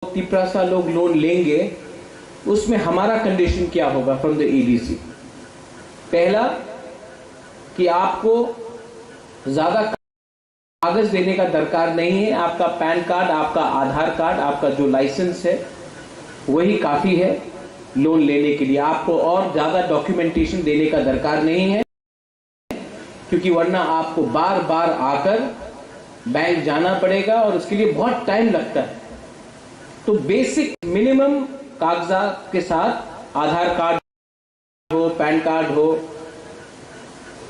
तिपरासा लोग लोन लेंगे उसमें हमारा कंडीशन क्या होगा फ्रॉम द ईडीसी। पहला कि आपको ज्यादा कागज देने का दरकार नहीं है, आपका पैन कार्ड, आपका आधार कार्ड, आपका जो लाइसेंस है वही काफी है लोन लेने के लिए। आपको और ज्यादा डॉक्यूमेंटेशन देने का दरकार नहीं है, क्योंकि वरना आपको बार बार आकर बैंक जाना पड़ेगा और उसके लिए बहुत टाइम लगता है। तो बेसिक मिनिमम कागजात के साथ आधार कार्ड हो, पैन कार्ड हो,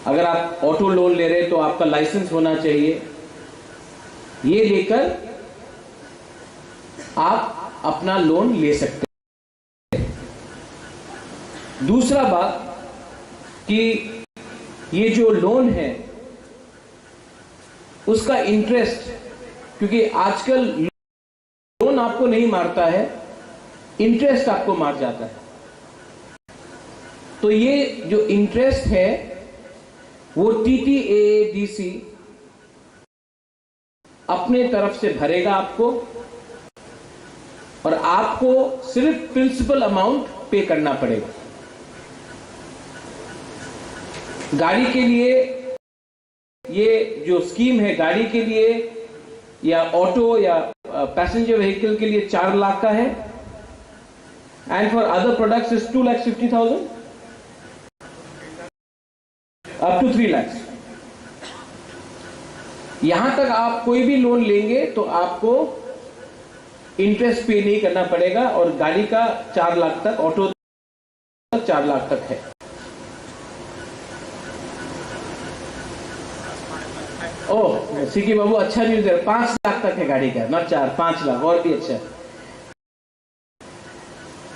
अगर आप ऑटो लोन ले रहे हैं तो आपका लाइसेंस होना चाहिए। ये लेकर आप अपना लोन ले सकते हैं। दूसरा बात कि ये जो लोन है उसका इंटरेस्ट, क्योंकि आजकल लोन आपको नहीं मारता है, इंटरेस्ट आपको मार जाता है। तो ये जो इंटरेस्ट है वो TTAADC अपने तरफ से भरेगा आपको, और आपको सिर्फ प्रिंसिपल अमाउंट पे करना पड़ेगा। गाड़ी के लिए ये जो स्कीम है, गाड़ी के लिए या ऑटो या पैसेंजर व्हीकल के लिए 4 लाख का है, and for other products is 2,50,000 up to 3 lakh. यहां तक आप कोई भी लोन लेंगे तो आपको इंटरेस्ट पे नहीं करना पड़ेगा, और गाड़ी का 4 लाख तक, ऑटो तक 4 लाख तक है। ओह सीकी बाबू, अच्छा न्यूज है, 5 लाख तक है गाड़ी का, नॉट 4, 5 लाख, और भी अच्छा है।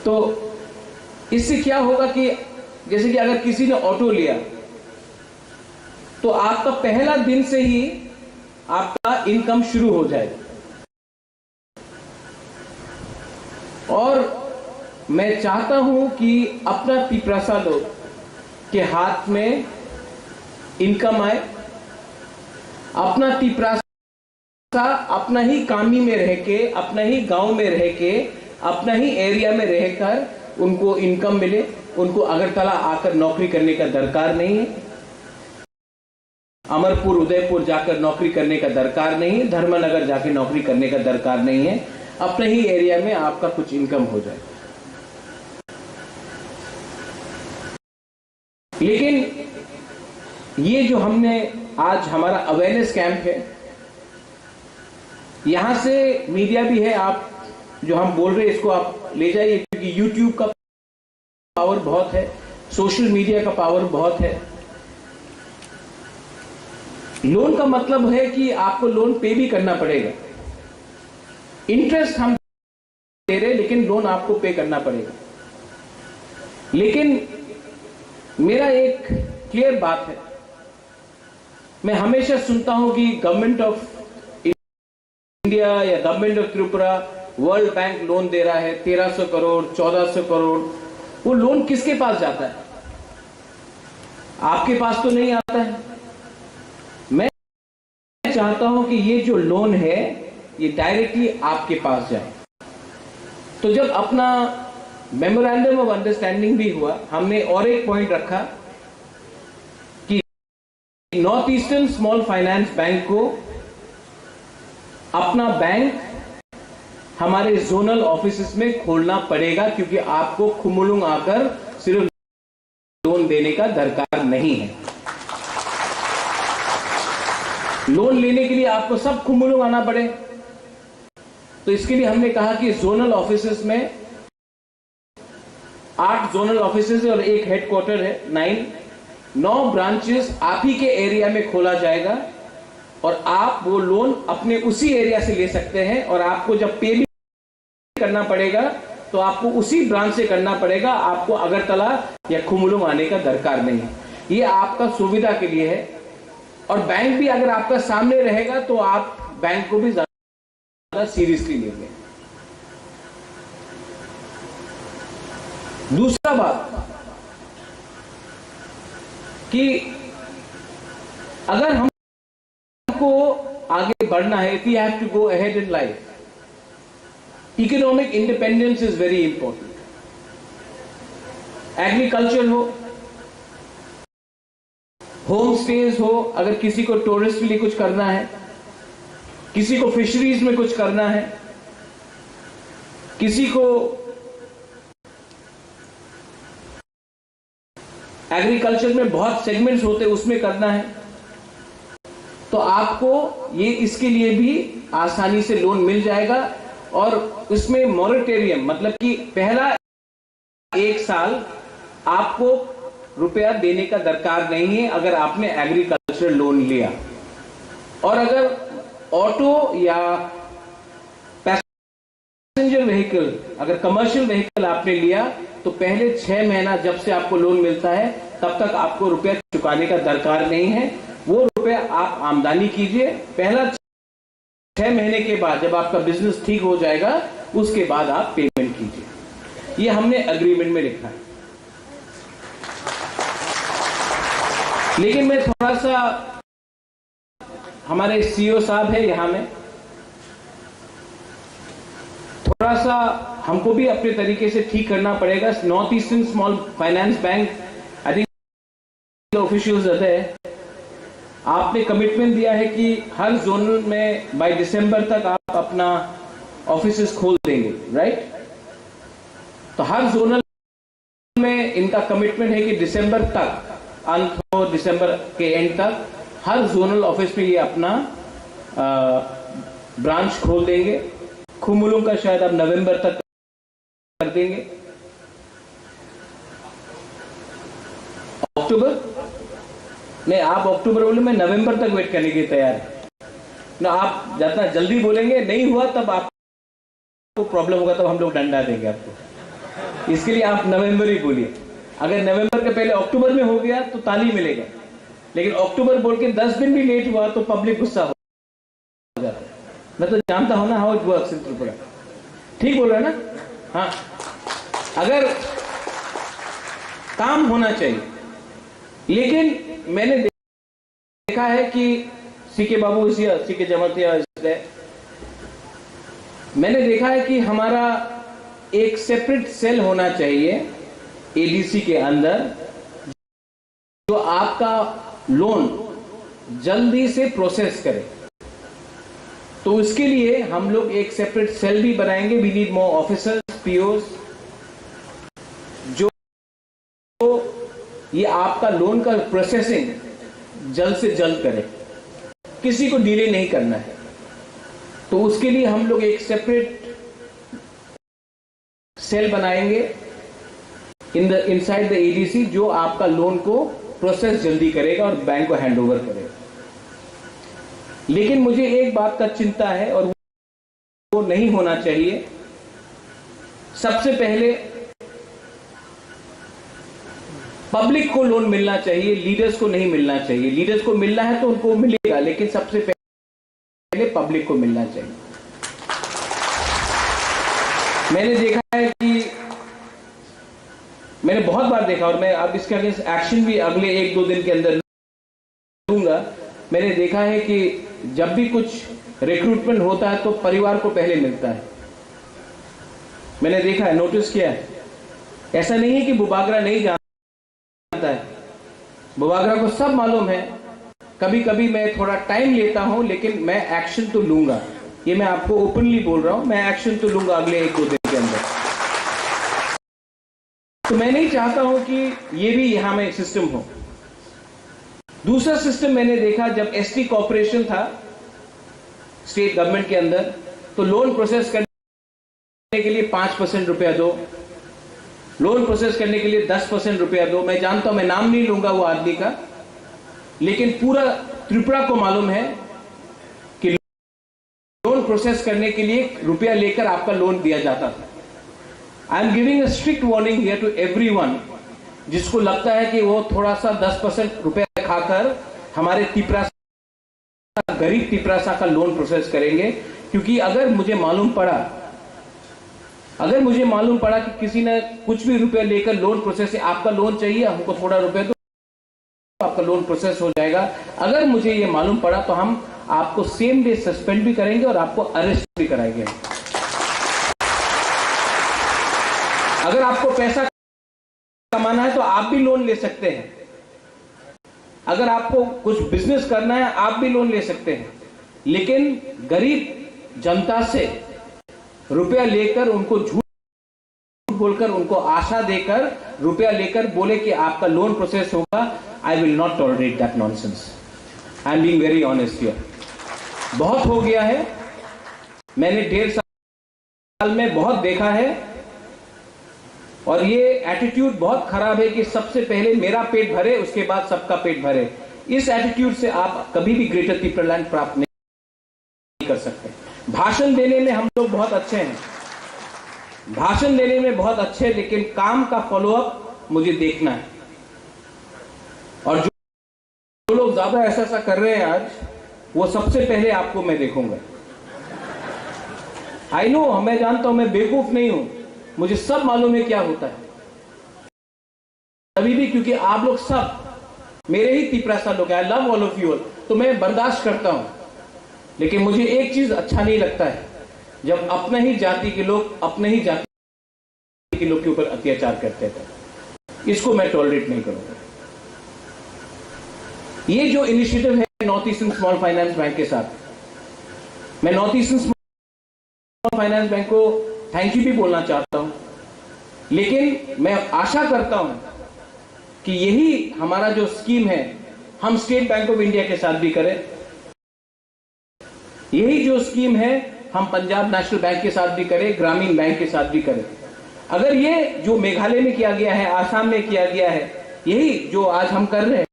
तो इससे क्या होगा कि जैसे कि अगर किसी ने ऑटो लिया तो आपका पहला दिन से ही आपका इनकम शुरू हो जाएगा। और मैं चाहता हूं कि अपना तिपरासा लोग के हाथ में इनकम आए, अपना तिपरासा अपना ही कामी में रह के, अपना ही गांव में रह के, अपना ही एरिया में रहकर उनको इनकम मिले। उनको अगरतला आकर नौकरी करने का दरकार नहीं है, अमरपुर उदयपुर जाकर नौकरी करने का दरकार नहीं है, धर्मनगर जाकर नौकरी करने का दरकार नहीं है। अपने ही एरिया में आपका कुछ इनकम हो जाए। लेकिन ये जो हमने आज हमारा अवेयरनेस कैंप है, यहां से मीडिया भी है, आप जो हम बोल रहे हैं इसको आप ले जाइए, क्योंकि यूट्यूब का पावर बहुत है, सोशल मीडिया का पावर बहुत है। लोन का मतलब है कि आपको लोन पे भी करना पड़ेगा। इंटरेस्ट हम दे रहे, लेकिन लोन आपको पे करना पड़ेगा। लेकिन मेरा एक क्लियर बात है, मैं हमेशा सुनता हूं कि गवर्नमेंट ऑफ इंडिया या government of Tripura World Bank loan दे रहा है 1300 करोड़ 1400 करोड़। वो लोन किसके पास जाता है? आपके पास तो नहीं आता है। मैं चाहता हूं कि ये जो लोन है ये डायरेक्टली आपके पास जाए। तो जब अपना मेमोरेंडम ऑफ अंडरस्टैंडिंग भी हुआ, हमने और एक पॉइंट रखा कि north Eastern Small Finance bank को अपना बैंक हमारे जोनल ऑफिसेस में खोलना पड़ेगा, क्योंकि आपको खुमुलुंग आकर सिर्फ लोन देने का दरकार नहीं है। लोन लेने के लिए आपको सब खुमुलुंग आना पड़े। तो इसके लिए हमने कहा कि जोनल ऑफिसेस में 8 जोनल ऑफिसेस और एक हेडक्वार्टर है, 9 ब्रांचेस आप ही के एरिया में खोला जाएगा, और आप वो लोन अपने उसी एरिया से ले सकते हैं। और आपको जब पे भी करना पड़ेगा तो आपको उसी ब्रांच से करना पड़ेगा, आपको अगरतला या खुमुलुंग आने का दरकार नहीं है। ये आपका सुविधा के लिए है। और बैंक भी अगर आपका सामने रहेगा तो आप बैंक को भी ज्यादा सीरियसली लेंगे। दूसरा बात कि अगर हमको आगे बढ़ना है, if you have to go ahead in life, economic independence is very important. Agriculture हो, होम स्टेज हो, अगर किसी को टूरिस्ट के लिए कुछ करना है, किसी को फिशरीज में कुछ करना है, किसी को एग्रीकल्चर में बहुत सेगमेंट्स होते हैं उसमें करना है, तो आपको ये इसके लिए भी आसानी से लोन मिल जाएगा। और उसमें मॉरेटोरियम मतलब कि पहला 1 साल आपको रुपया देने का दरकार नहीं है अगर आपने एग्रीकल्चर लोन लिया। और अगर ऑटो या पैसेंजर व्हीकल, अगर कमर्शियल व्हीकल आपने लिया, तो पहले 6 महीना जब से आपको लोन मिलता है तब तक आपको रुपया चुकाने का दरकार नहीं है। वो रुपया आप आमदनी कीजिए, पहला 6 महीने के बाद जब आपका बिजनेस ठीक हो जाएगा उसके बाद आप पेमेंट कीजिए। ये हमने एग्रीमेंट में लिखा है। लेकिन मैं थोड़ा सा, हमारे सीईओ साहब है यहां में, थोड़ा सा हमको भी अपने तरीके से ठीक करना पड़ेगा। North Eastern Small Finance bank, I think officials रहते हैं, आपने कमिटमेंट दिया है कि हर जोन में बाय दिसंबर तक आप अपना ऑफिसेस खोल देंगे, राइट? तो हर जोनल में इनका कमिटमेंट है कि दिसंबर तक, अंत हो दिसंबर के एंड तक, हर जोनल ऑफिस में ये अपना ब्रांच खोल देंगे। खुमुलुंग का शायद अब नवंबर तक कर देंगे। अक्टूबर नहीं, आप अक्टूबर बोले, मैं नवंबर तक वेट करने के लिए तैयार है ना। आप जितना जल्दी बोलेंगे नहीं हुआ तब आपको प्रॉब्लम होगा, तब हम लोग डंडा देंगे आपको। इसके लिए आप नवंबर ही बोलिए। अगर नवंबर के पहले अक्टूबर में हो गया तो ताली मिलेगा, लेकिन अक्टूबर बोल के 10 दिन भी लेट हुआ तो पब्लिक गुस्सा हो जाता है। मैं तो जानता हूं ना how it works in Tripura. ठीक बोल रहा है ना? हाँ, अगर काम होना चाहिए। लेकिन मैंने देखा है कि सीके बाबू सीके जमातिया, मैंने देखा है कि हमारा एक सेपरेट सेल होना चाहिए एडीसी के अंदर, जो आपका लोन जल्दी से प्रोसेस करे। तो इसके लिए हम लोग एक सेपरेट सेल भी बनाएंगे। We need more officers, POs, जो ये आपका लोन का प्रोसेसिंग जल्द से जल्द करे, किसी को डिले नहीं करना है। तो उसके लिए हम लोग एक सेपरेट सेल बनाएंगे इनसाइड द एडीसी, जो आपका लोन को प्रोसेस जल्दी करेगा और बैंक को हैंडओवर करेगा। लेकिन मुझे एक बात का चिंता है और वो नहीं होना चाहिए। सबसे पहले पब्लिक को लोन मिलना चाहिए, लीडर्स को नहीं मिलना चाहिए। लीडर्स को मिलना है तो उनको मिलेगा, लेकिन सबसे पहले पब्लिक को मिलना चाहिए। मैंने देखा है कि मैंने बहुत बार देखा, और मैं अब इसके अगेंस्ट एक्शन भी अगले 1-2 दिन के अंदर लूंगा। मैंने देखा है कि जब भी कुछ रिक्रूटमेंट होता है तो परिवार को पहले मिलता है। मैंने देखा है, नोटिस किया है। ऐसा नहीं है कि बुबागरा नहीं जानता है, बुबागरा को सब मालूम है। कभी कभी मैं थोड़ा टाइम लेता हूं, लेकिन मैं एक्शन तो लूंगा। ये मैं आपको ओपनली बोल रहा हूं, मैं एक्शन तो लूंगा अगले 1-2 दिन के अंदर। तो मैं नहीं चाहता हूं कि ये भी यहां में सिस्टम हो। दूसरा सिस्टम मैंने देखा, जब एसटी कॉर्पोरेशन था स्टेट गवर्नमेंट के अंदर, तो लोन प्रोसेस करने के लिए 5% रुपया दो, लोन प्रोसेस करने के लिए 10% रुपया दो। मैं जानता हूं, मैं नाम नहीं लूंगा वो आदमी का, लेकिन पूरा त्रिपुरा को मालूम है कि लोन प्रोसेस करने के लिए रुपया लेकर आपका लोन दिया जाता था। I am giving a strict warning here to everyone, जिसको लगता है कि वो थोड़ा सा 10% रुपया खाकर हमारे तिपरासा, गरीब तिपरासा का लोन प्रोसेस करेंगे। क्योंकि अगर मुझे मालूम पड़ा कि किसी ने कुछ भी रुपया लेकर लोन प्रोसेस से, आपका लोन चाहिए, हमको थोड़ा रुपया दो, आपका लोन प्रोसेस हो जाएगा। अगर मुझे ये मालूम पड़ा तो हम आपको सेम डे सस्पेंड भी करेंगे और आपको अरेस्ट भी कराएंगे। अगर आपको पैसा कमाना है तो आप भी लोन ले सकते हैं। अगर आपको कुछ बिजनेस करना है आप भी लोन ले सकते हैं। लेकिन गरीब जनता से रुपया लेकर, उनको झूठ बोलकर, उनको आशा देकर रुपया लेकर बोले कि आपका लोन प्रोसेस होगा, I will not tolerate that nonsense. I am being very honest here. बहुत हो गया है, मैंने 1.5 साल में बहुत देखा है, और ये एटीट्यूड बहुत खराब है कि सबसे पहले मेरा पेट भरे, उसके बाद सबका पेट भरे। इस एटीट्यूड से आप कभी भी ग्रेटर पीपललैंड प्राप्त नहीं कर सकते। भाषण देने में हम लोग बहुत अच्छे हैं, भाषण देने में बहुत अच्छे, लेकिन काम का फॉलोअप मुझे देखना है। और जो लोग ज्यादा ऐसा कर रहे हैं आज, वो सबसे पहले आपको मैं देखूंगा। आई नो, मैं जानता हूं, मैं बेवकूफ नहीं हूं, मुझे सब मालूम है क्या होता है। तभी भी क्योंकि आप लोग सब मेरे ही तिपरासा लोग हैं, I love all of you, तो मैं बर्दाश्त करता हूं। लेकिन मुझे एक चीज अच्छा नहीं लगता है, जब अपने ही जाति के लोग अपने ही जाति के लोग के ऊपर अत्याचार करते थे। इसको मैं टॉलरेट नहीं करूंगा। ये जो इनिशिएटिव है north Eastern Small Finance bank के साथ, मैं north Eastern Small Finance bank को थैंक यू भी बोलना चाहता हूं। लेकिन मैं आशा करता हूं कि यही हमारा जो स्कीम है, हम स्टेट बैंक ऑफ इंडिया के साथ भी करें। यही जो स्कीम है हम पंजाब नेशनल बैंक के साथ भी करें, ग्रामीण बैंक के साथ भी करें। अगर ये जो मेघालय में किया गया है, आसाम में किया गया है, यही जो आज हम कर रहे हैं,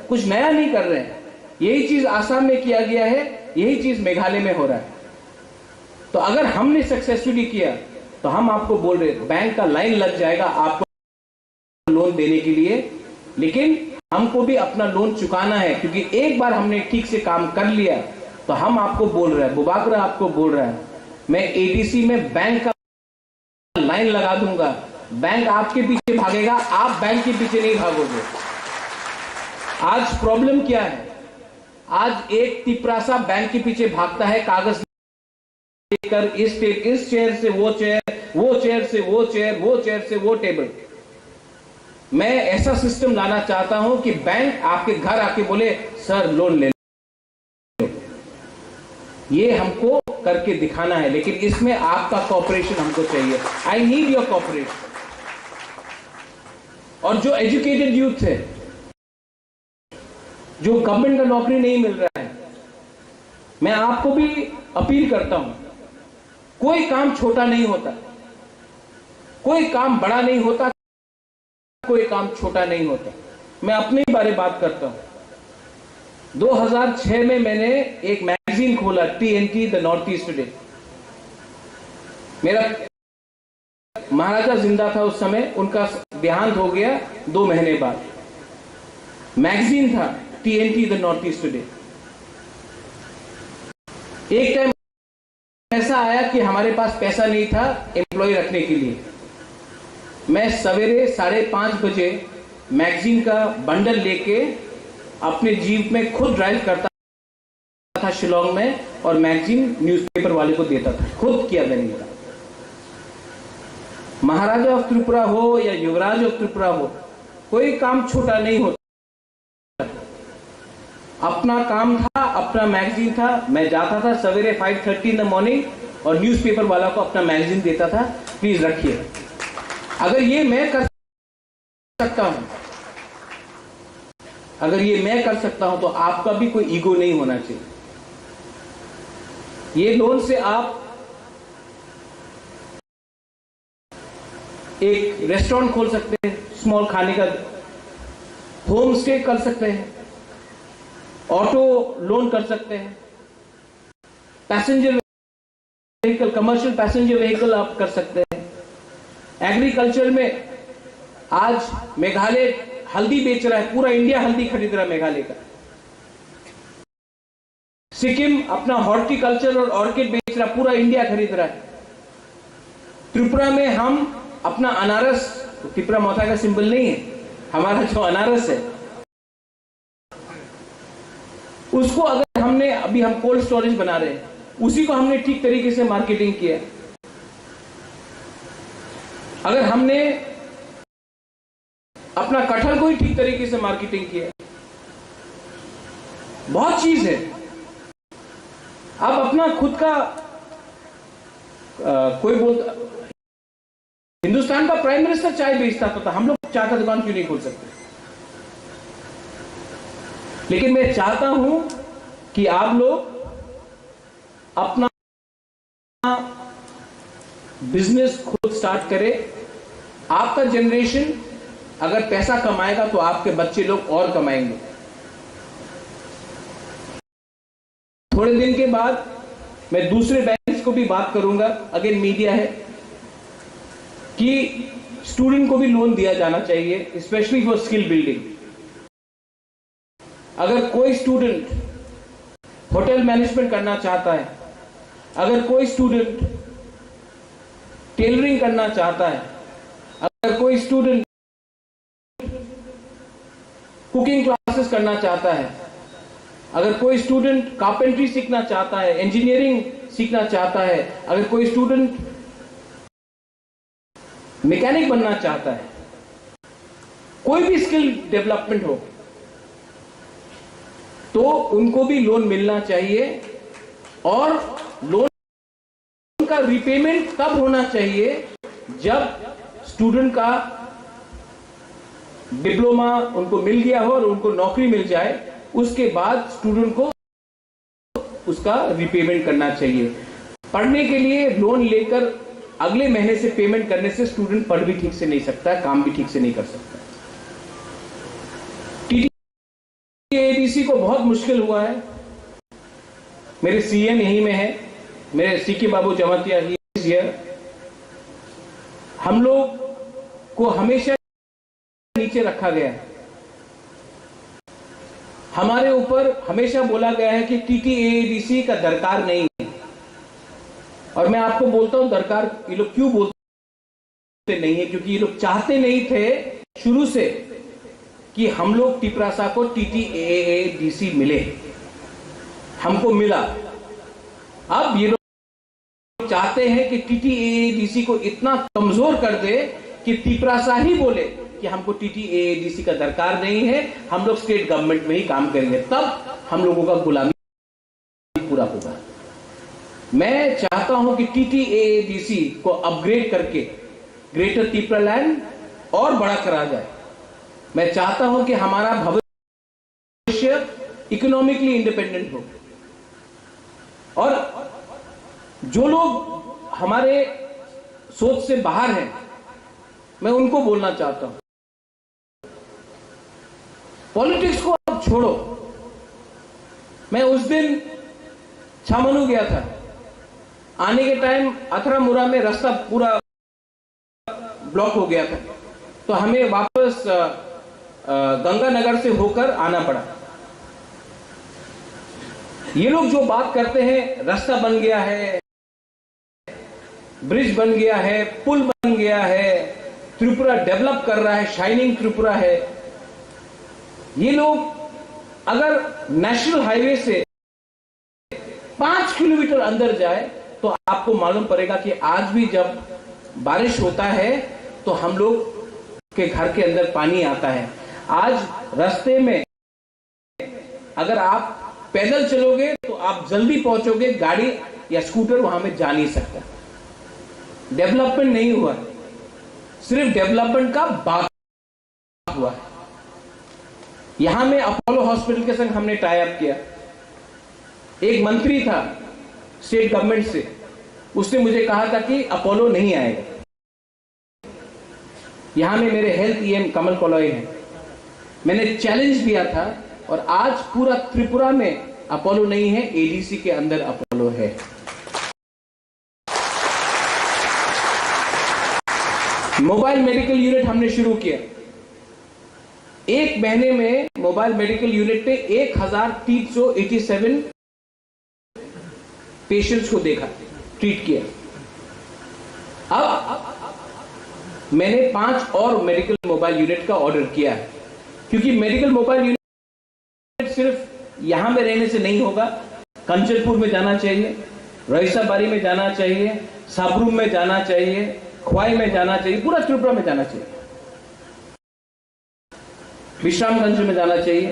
कुछ नया नहीं कर रहे हैं, यही चीज आसाम में किया गया है, यही चीज मेघालय में हो रहा है। तो अगर हमने सक्सेसफुली किया तो हम आपको बोल रहे, बैंक का लाइन लग जाएगा आपको लोन देने के लिए। लेकिन हमको भी अपना लोन चुकाना है, क्योंकि एक बार हमने ठीक से काम कर लिया तो हम आपको बोल रहे हैं, बुबाकरा आपको बोल रहा है, मैं एडीसी में बैंक का लाइन लगा दूंगा। बैंक आपके पीछे भागेगा, आप बैंक के पीछे नहीं भागोगे। आज प्रॉब्लम क्या है? आज एक तिपरासा बैंक के पीछे भागता है, कागज लेकर, इस चेयर से वो चेयर, वो चेयर से वो चेयर, वो चेयर से वो टेबल। मैं ऐसा सिस्टम लाना चाहता हूं कि बैंक आपके घर आके बोले, सर लोन ले लो। ये हमको करके दिखाना है, लेकिन इसमें आपका कॉपरेशन हमको चाहिए। I need your cooperation. और जो एजुकेटेड यूथ है, जो गवर्नमेंट का नौकरी नहीं मिल रहा है, मैं आपको भी अपील करता हूं, कोई काम छोटा नहीं होता, कोई काम बड़ा नहीं होता, कोई काम छोटा नहीं होता। मैं अपने बारे में बात करता हूं। 2006 में मैंने एक मैगजीन खोला, TNT the north east today. मेरा महाराजा जिंदा था उस समय, उनका देहांत हो गया 2 महीने बाद। मैगजीन था TNT the north east today. एक टाइम ऐसा आया कि हमारे पास पैसा नहीं था एम्प्लॉय रखने के लिए। मैं सवेरे 5:30 बजे मैगजीन का बंडल लेके अपने जीप में खुद ड्राइव करता था शिलोंग में, और मैगजीन न्यूज़पेपर वाले को देता था। खुद किया मैंने। महाराजा ऑफ त्रिपुरा हो या युवराज ऑफ त्रिपुरा हो, कोई काम छोटा नहीं होता। अपना काम था, अपना मैगजीन था, मैं जाता था सवेरे 5:30 इन द मॉर्निंग और न्यूज़पेपर वाला को अपना मैगजीन देता था, प्लीज रखिए। अगर ये मैं कर सकता हूं, अगर ये मैं कर सकता हूं, तो आपका भी कोई ईगो नहीं होना चाहिए। ये लोन से आप एक रेस्टोरेंट खोल सकते हैं, स्मॉल खाने का, होम स्टे कर सकते हैं, ऑटो लोन कर सकते हैं, passenger vehicle, commercial passenger vehicle आप कर सकते हैं। एग्रीकल्चर में आज मेघालय हल्दी बेच रहा है, पूरा इंडिया हल्दी खरीद रहा है मेघालय का। सिक्किम अपना हॉर्टिकल्चर और ऑर्किड बेच रहा है, पूरा इंडिया खरीद रहा है। त्रिपुरा में हम अपना अनारस, त्रिपुरा माता का सिंबल नहीं है, हमारा जो अनारस है उसको अगर हमने, अभी हम कोल्ड स्टोरेज बना रहे हैं, उसी को हमने ठीक तरीके से मार्केटिंग किया। अगर हमने अपना कटहल को ही ठीक तरीके से मार्केटिंग किया, बहुत चीज है। आप अपना खुद का कोई बोलता, हिंदुस्तान का प्राइम मिनिस्टर चाय बेचता था, हम लोग चाय का दुकान क्यों नहीं खोल सकते? लेकिन मैं चाहता हूं कि आप लोग अपना बिजनेस खुद स्टार्ट करें। आपका जनरेशन अगर पैसा कमाएगा तो आपके बच्चे लोग और कमाएंगे। थोड़े दिन के बाद मैं दूसरे बैंक्स को भी बात करूंगा, अगेन मीडिया है, कि स्टूडेंट को भी लोन दिया जाना चाहिए, स्पेशली फॉर स्किल बिल्डिंग। अगर कोई स्टूडेंट होटल मैनेजमेंट करना चाहता है, अगर कोई स्टूडेंट टेलरिंग करना चाहता है, अगर कोई स्टूडेंट कुकिंग क्लासेस करना चाहता है, अगर कोई स्टूडेंट कारपेंट्री सीखना चाहता है, इंजीनियरिंग सीखना चाहता है, अगर कोई स्टूडेंट मैकेनिक बनना चाहता है, कोई भी स्किल डेवलपमेंट हो, तो उनको भी लोन मिलना चाहिए। और लोन का रिपेमेंट तब होना चाहिए जब स्टूडेंट का डिप्लोमा उनको मिल गया हो और उनको नौकरी मिल जाए, उसके बाद स्टूडेंट को उसका रिपेमेंट करना चाहिए। पढ़ने के लिए लोन लेकर अगले महीने से पेमेंट करने से स्टूडेंट पढ़ भी ठीक से नहीं सकता, काम भी ठीक से नहीं कर सकता। टीटीएडीसी को बहुत मुश्किल हुआ है। मेरे सीएम यहीं में है, मेरे सीके बाबू जमातिया ही हियर। हम लोग को हमेशा नीचे रखा गया है। हमारे ऊपर हमेशा बोला गया है कि टीटीएडीसी का दरकार नहीं है। और मैं आपको बोलता हूं दरकार ये लोग क्यों बोलते नहीं है, क्योंकि ये लोग चाहते नहीं थे शुरू से कि हम लोग टिपरासा को टीटीएडीसी मिले। हमको मिला। अब ये लोग चाहते हैं कि टीटीएडीसी को इतना कमजोर कर दे कि टिपरासा ही बोले कि हमको टीटीएडीसी का दरकार नहीं है, हम लोग स्टेट गवर्नमेंट में ही काम करेंगे, तब हम लोगों का गुलामी पूरा होगा। मैं चाहता हूं कि टीटीएडीसी को अपग्रेड करके ग्रेटर तिपरालैंड और बड़ा करा जाए। मैं चाहता हूं कि हमारा भविष्य इकोनॉमिकली इंडिपेंडेंट हो। और जो लोग हमारे सोच से बाहर हैं, मैं उनको बोलना चाहता हूं, पॉलिटिक्स को अब छोड़ो। मैं उस दिन छामनू गया था, आने के टाइम अथरामुरा में रास्ता पूरा ब्लॉक हो गया था, तो हमें वापस गंगानगर से होकर आना पड़ा। ये लोग जो बात करते हैं, रास्ता बन गया है, ब्रिज बन गया है, पुल बन गया है, त्रिपुरा डेवलप कर रहा है, शाइनिंग त्रिपुरा है। ये लोग अगर नेशनल हाईवे से 5 किलोमीटर अंदर जाए तो आपको मालूम पड़ेगा कि आज भी जब बारिश होता है तो हम लोग के घर के अंदर पानी आता है। आज रास्ते में अगर आप पैदल चलोगे तो आप जल्दी पहुंचोगे, गाड़ी या स्कूटर वहां में जा नहीं सकता। डेवलपमेंट नहीं हुआ, सिर्फ डेवलपमेंट का बात हुआ है। यहां में अपोलो हॉस्पिटल के संग हमने टाई अप किया। एक मंत्री था स्टेट गवर्नमेंट से, उसने मुझे कहा था कि अपोलो नहीं आएगा। यहां में मेरे हेल्थ ईएम कमल कोलॉय हैं। मैंने चैलेंज दिया था और आज पूरा त्रिपुरा में अपोलो नहीं है, एडीसी के अंदर अपोलो है। मोबाइल मेडिकल यूनिट हमने शुरू किया। एक महीने में मोबाइल मेडिकल यूनिट पे 1387 पेशेंट्स को देखा, ट्रीट किया। अब मैंने 5 और मेडिकल मोबाइल यूनिट का ऑर्डर किया है, क्योंकि मेडिकल मोबाइल यूनिट सिर्फ यहां में रहने से नहीं होगा। कंचनपुर में जाना चाहिए, रईसाबाड़ी में जाना चाहिए, साबरूम में जाना चाहिए, ख्वाई में जाना चाहिए, पूरा त्रिपुरा में जाना चाहिए, विश्रामगंज में जाना चाहिए।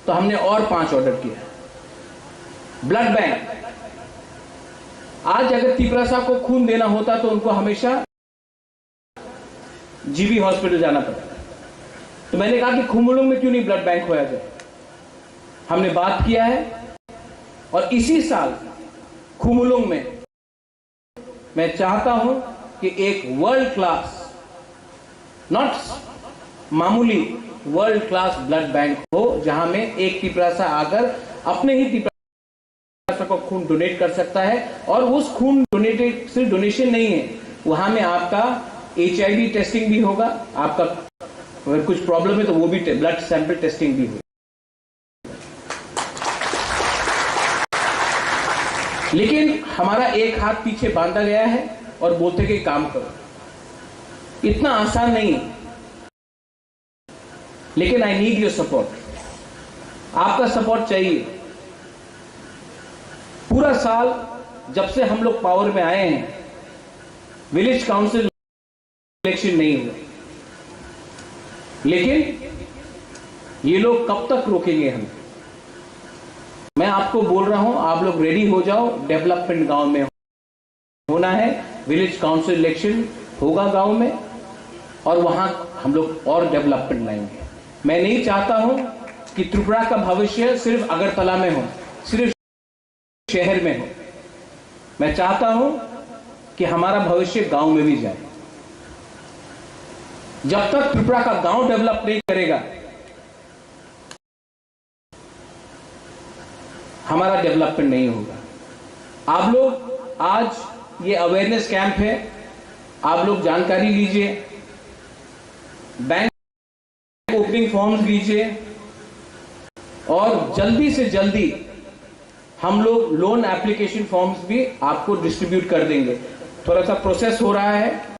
तो हमने और 5 ऑर्डर किया। ब्लड बैंक, आज अगर तिपरासा को खून देना होता तो उनको हमेशा जीबी हॉस्पिटल जाना पड़ता। तो मैंने कहा कि खुमुलुंग में क्यों नहीं ब्लड बैंक होया जाए। हमने बात किया है और इसी साल खुमुलुंग में मैं चाहता हूं कि एक वर्ल्ड क्लास, नॉट मामूली, वर्ल्ड क्लास ब्लड बैंक हो, जहां में एक तिपरासा आकर अपने ही तिपरासा को खून डोनेट कर सकता है। और उस खून डोनेटेड सिर्फ डोनेशन नहीं है, वहां में आपका HIV टेस्टिंग भी होगा, आपका अगर कुछ प्रॉब्लम है तो वो भी ब्लड सैंपल टेस्टिंग भी होगा। लेकिन हमारा एक हाथ पीछे बांधा गया है और बोलते कि काम करो। इतना आसान नहीं है, लेकिन आई नीड योर सपोर्ट। आपका सपोर्ट चाहिए। पूरा साल जब से हम लोग पावर में आए हैं, विलेज काउंसिल इलेक्शन नहीं हुआ, लेकिन ये लोग कब तक रोकेंगे हमें? मैं आपको बोल रहा हूं, आप लोग रेडी हो जाओ। डेवलपमेंट गांव में होना है, विलेज काउंसिल इलेक्शन होगा गांव में, और वहां हम लोग और डेवलपमेंट लाएंगे। मैं नहीं चाहता हूं कि त्रिपुरा का भविष्य सिर्फ अगरतला में हो, सिर्फ शहर में हो। मैं चाहता हूं कि हमारा भविष्य गांव में भी जाए। जब तक त्रिपुरा का गांव डेवलप नहीं करेगा, हमारा डेवलपमेंट नहीं होगा। आप लोग आज ये अवेयरनेस कैंप है, आप लोग जानकारी लीजिए, बैंक ओपनिंग फॉर्म्स लीजिए, और जल्दी से जल्दी हम लोग लोन एप्लीकेशन फॉर्म्स भी आपको डिस्ट्रीब्यूट कर देंगे। थोड़ा सा प्रोसेस हो रहा है,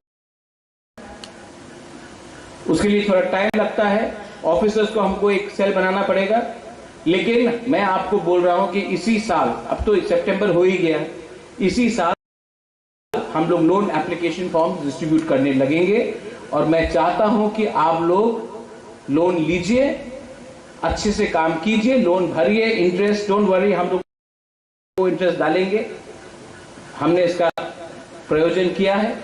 उसके लिए थोड़ा टाइम लगता है, ऑफिसर्स को हमको एक सेल बनाना पड़ेगा। लेकिन मैं आपको बोल रहा हूं कि इसी साल, अब तो सितंबर हो ही गया, इसी साल हम लोग लोन एप्लीकेशन फॉर्म डिस्ट्रीब्यूट करने लगेंगे। और मैं चाहता हूं कि आप लोग लोन लीजिए, अच्छे से काम कीजिए, लोन भरिए, इंटरेस्ट डोंट वरी, हम लोग को इंटरेस्ट डालेंगे। हमने इसका प्रयोजन किया है,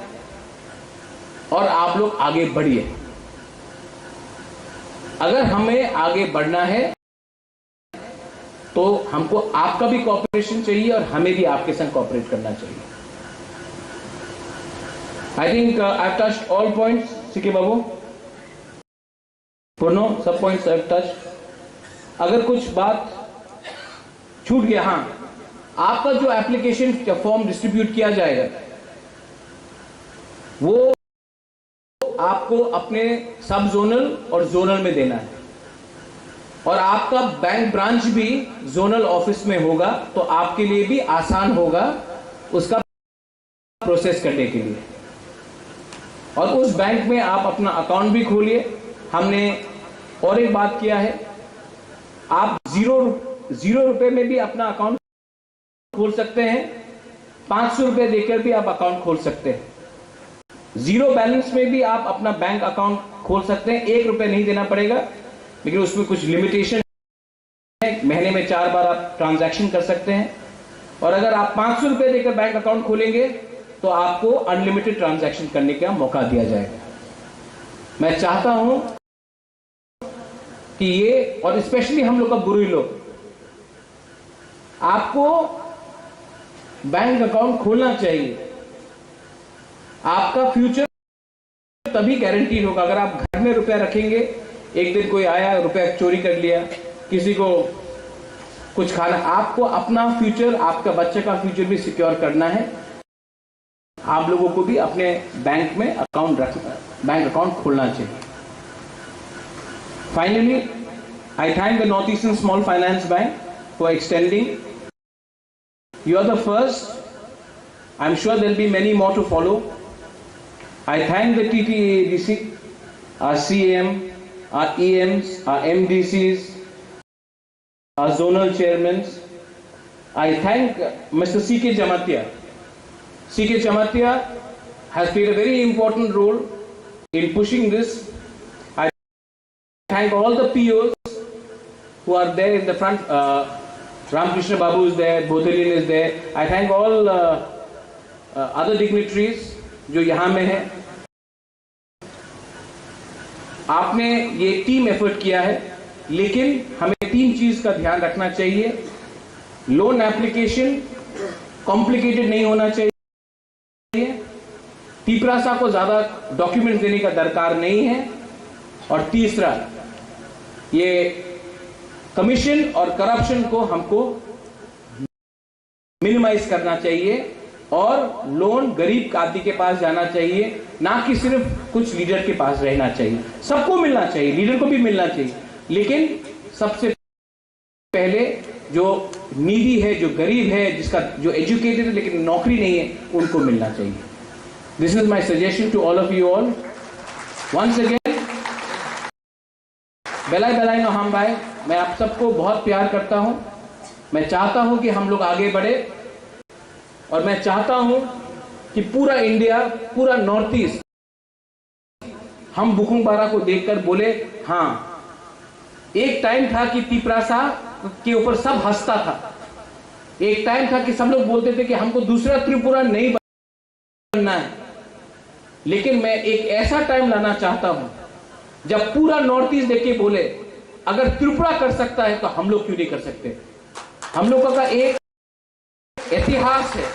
और आप लोग आगे बढ़िए। अगर हमें आगे बढ़ना है तो हमको आपका भी कोऑपरेशन चाहिए, और हमें भी आपके संग कोऑपरेट करना चाहिए। I think I have touched all points. C K Babu, Purno, सब पॉइंट्स आई हैव टच्ड। अगर कुछ बात छूट गया, हाँ, आपका जो एप्लीकेशन फॉर्म डिस्ट्रीब्यूट किया जाएगा, वो आपको अपने सब जोनल और जोनल में देना है, और आपका बैंक ब्रांच भी जोनल ऑफिस में होगा, तो आपके लिए भी आसान होगा उसका प्रोसेस करने के लिए। और उस बैंक में आप अपना अकाउंट भी खोलिए। हमने और एक बात किया है, आप जीरो रुपए में भी अपना अकाउंट खोल सकते हैं, 500 रुपए देकर भी आप अकाउंट खोल सकते हैं, जीरो बैलेंस में भी आप अपना बैंक अकाउंट खोल सकते हैं। 1 रुपए नहीं देना पड़ेगा, लेकिन उसमें कुछ लिमिटेशन है, महीने में 4 बार आप ट्रांजैक्शन कर सकते हैं। और अगर आप 500 रुपए देकर बैंक अकाउंट खोलेंगे तो आपको अनलिमिटेड ट्रांजैक्शन करने का मौका दिया जाएगा। मैं चाहता हूं कि ये, और स्पेशली हम लोग का बुरी लोग, आपको बैंक अकाउंट खोलना चाहिए। आपका फ्यूचर तभी गारंटी होगा अगर आप घर में रुपया रखेंगे, एक दिन कोई आया, रुपया चोरी कर लिया, किसी को कुछ खाना, आपको अपना फ्यूचर, आपका बच्चे का फ्यूचर भी सिक्योर करना है। आप लोगों को भी अपने बैंक में अकाउंट बैंक अकाउंट खोलना चाहिए। Finally, I thank the North Eastern Small Finance Bank for extending. You are the first, I am sure there will be many more to follow. I thank the TTADC, our CAM, our EMs, our MDCs, our zonal chairmen. I thank Mr. C.K. Jamatia. C.K. Jamatia has played a very important role in pushing this. I thank all the POs who are there in the front. Ramakrishna Babu is there, Bodhilin is there. I thank all other dignitaries जो यहाँ में हैं. आपने ये team effort किया है, लेकिन हमें 3 चीज का ध्यान रखना चाहिए. लोन एप्लीकेशन कॉम्प्लिकेटेड नहीं होना चाहिए. तीपरासा को ज्यादा डॉक्यूमेंट देने का दरकार नहीं है. और तीसरा, ये कमीशन और करप्शन को हमको मिनिमाइज करना चाहिए और लोन गरीब आदमी के पास जाना चाहिए, ना कि सिर्फ कुछ लीडर के पास रहना चाहिए. सबको मिलना चाहिए, लीडर को भी मिलना चाहिए, लेकिन सबसे पहले जो नीडी है, जो गरीब है, जिसका जो एजुकेटेड है लेकिन नौकरी नहीं है, उनको मिलना चाहिए. This is my suggestion to all of you all. Once again बेलाई बेलाई नो हम भाई, मैं आप सबको बहुत प्यार करता हूं. मैं चाहता हूं कि हम लोग आगे बढ़े और मैं चाहता हूं कि पूरा इंडिया, पूरा नॉर्थ ईस्ट हम बुकुंगबारा को देखकर बोले, हां, एक टाइम था कि तीपरासा के ऊपर सब हंसता था. एक टाइम था कि सब लोग बोलते थे कि हमको दूसरा त्रिपुरा नहीं बनना है. लेकिन मैं एक ऐसा टाइम लाना चाहता हूं जब पूरा नॉर्थ ईस्ट देख के बोले, अगर त्रिपुरा कर सकता है तो हम लोग क्यों नहीं कर सकते. हम लोगों का एक इतिहास है.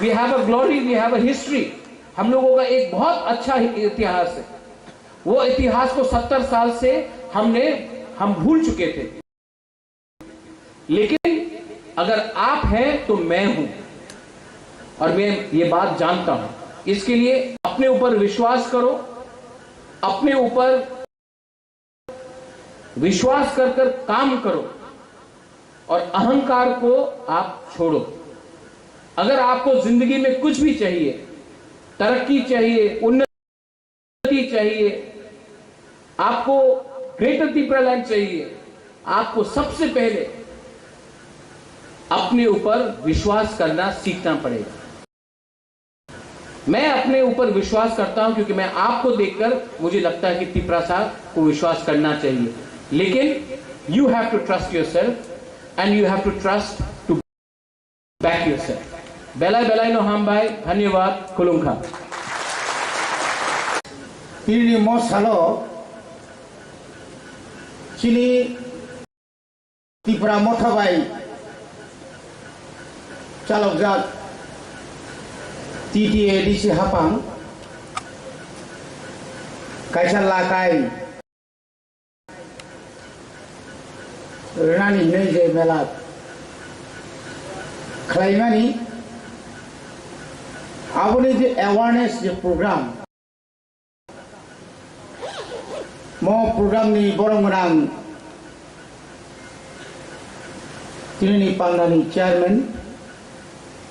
We have a glory, we have a history. हम लोगों का एक बहुत अच्छा इतिहास है. वो इतिहास को 70 साल से हम भूल चुके थे. लेकिन अगर आप हैं तो मैं हूं, और मैं ये बात जानता हूं. इसके लिए अपने ऊपर विश्वास करो, अपने ऊपर विश्वास कर काम करो और अहंकार को आप छोड़ो. अगर आपको जिंदगी में कुछ भी चाहिए, तरक्की चाहिए, उन्नति चाहिए, आपको ग्रेटर त्रिपुरा लैंड चाहिए, आपको सबसे पहले अपने ऊपर विश्वास करना सीखना पड़ेगा. मैं अपने ऊपर विश्वास करता हूं क्योंकि मैं आपको देखकर मुझे लगता है कि त्रिपुरा को विश्वास करना चाहिए. लेकिन you have to trust yourself and you have to trust to back yourself. बेलाई बेलाई नो हम भाई, धन्यवाद. खुलुमखा. तिनी मसालो चिनी त्रिपुरा मथाबाई चालक जात TTADC हापां कायसा लाकाय रानी नैजे मेला खालायमानि आबोनि जे अवेयरनेस जे प्रोग्राम मो प्रोग्रामनि बरंगरां तिनि पांडानि chairman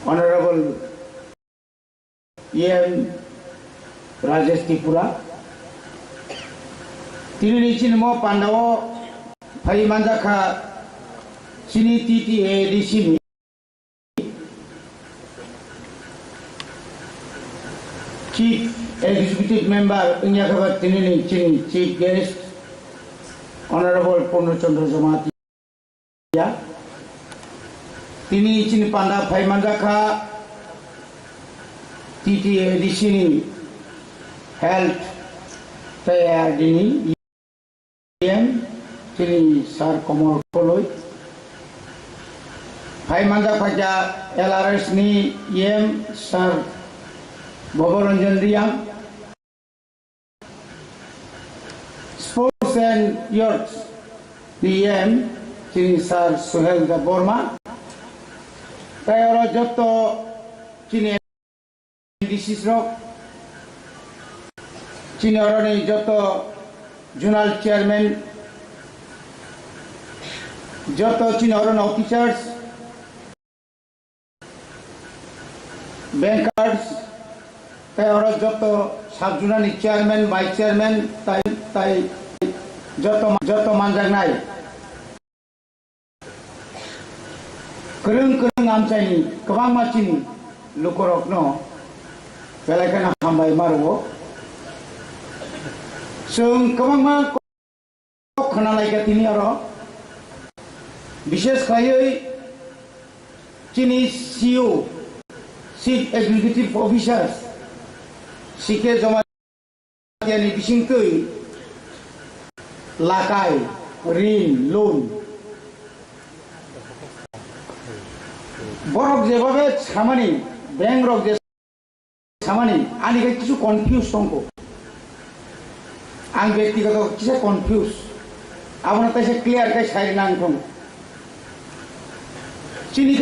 honourable EM Rajesh Tripura तिनि चिनमो पांडावो फाइ मानजाखा चिनी TTADC नि चीफ एग्जीक्यूटिव मेंबर इंयाखबा तिनि चिनी चीफ गेस्ट ऑनरेबल पूर्णचंद्र जमातिया तिनि चिनी पांडा फाइ मानजाखा TTADC नि हेल्थ तैयारिनि EM चिनी सार कमल कोलोय फाइ मानजाखा LRS नि EM सार भवरंजन रियां स्पोर्ट्स एंड यर्ट्स EM चिनी सार सुहेल वर्मा तैयार जब तो चिनी चिनी जो तो जोनल चेयरमैन जो तो चिनी ऑफिसर्स बैंकर्स तैयार जो तो सब जुनानी चेयरमैन वाइस चेयरमैन ताई जो तो मानजानाय करंग आमचाइनि गोबां मानसिनि लुकरकनो बेलायखाना हामबाय मारगो जों गोबां खोनालायगासिनो आरो विशेष खायै जोंनि CEO chief executive officers C K जमातियानि बिसिंखै लाखाय ऋण लोन बरक जेबाबे सामानि बैंक रक जे सामानि आनिखाय किछु कनफ्यूज दंखौ आं व्यक्तिगत किसे कनफ्यूज आपना तैसे क्लियर काय साइड नांग दं चिनि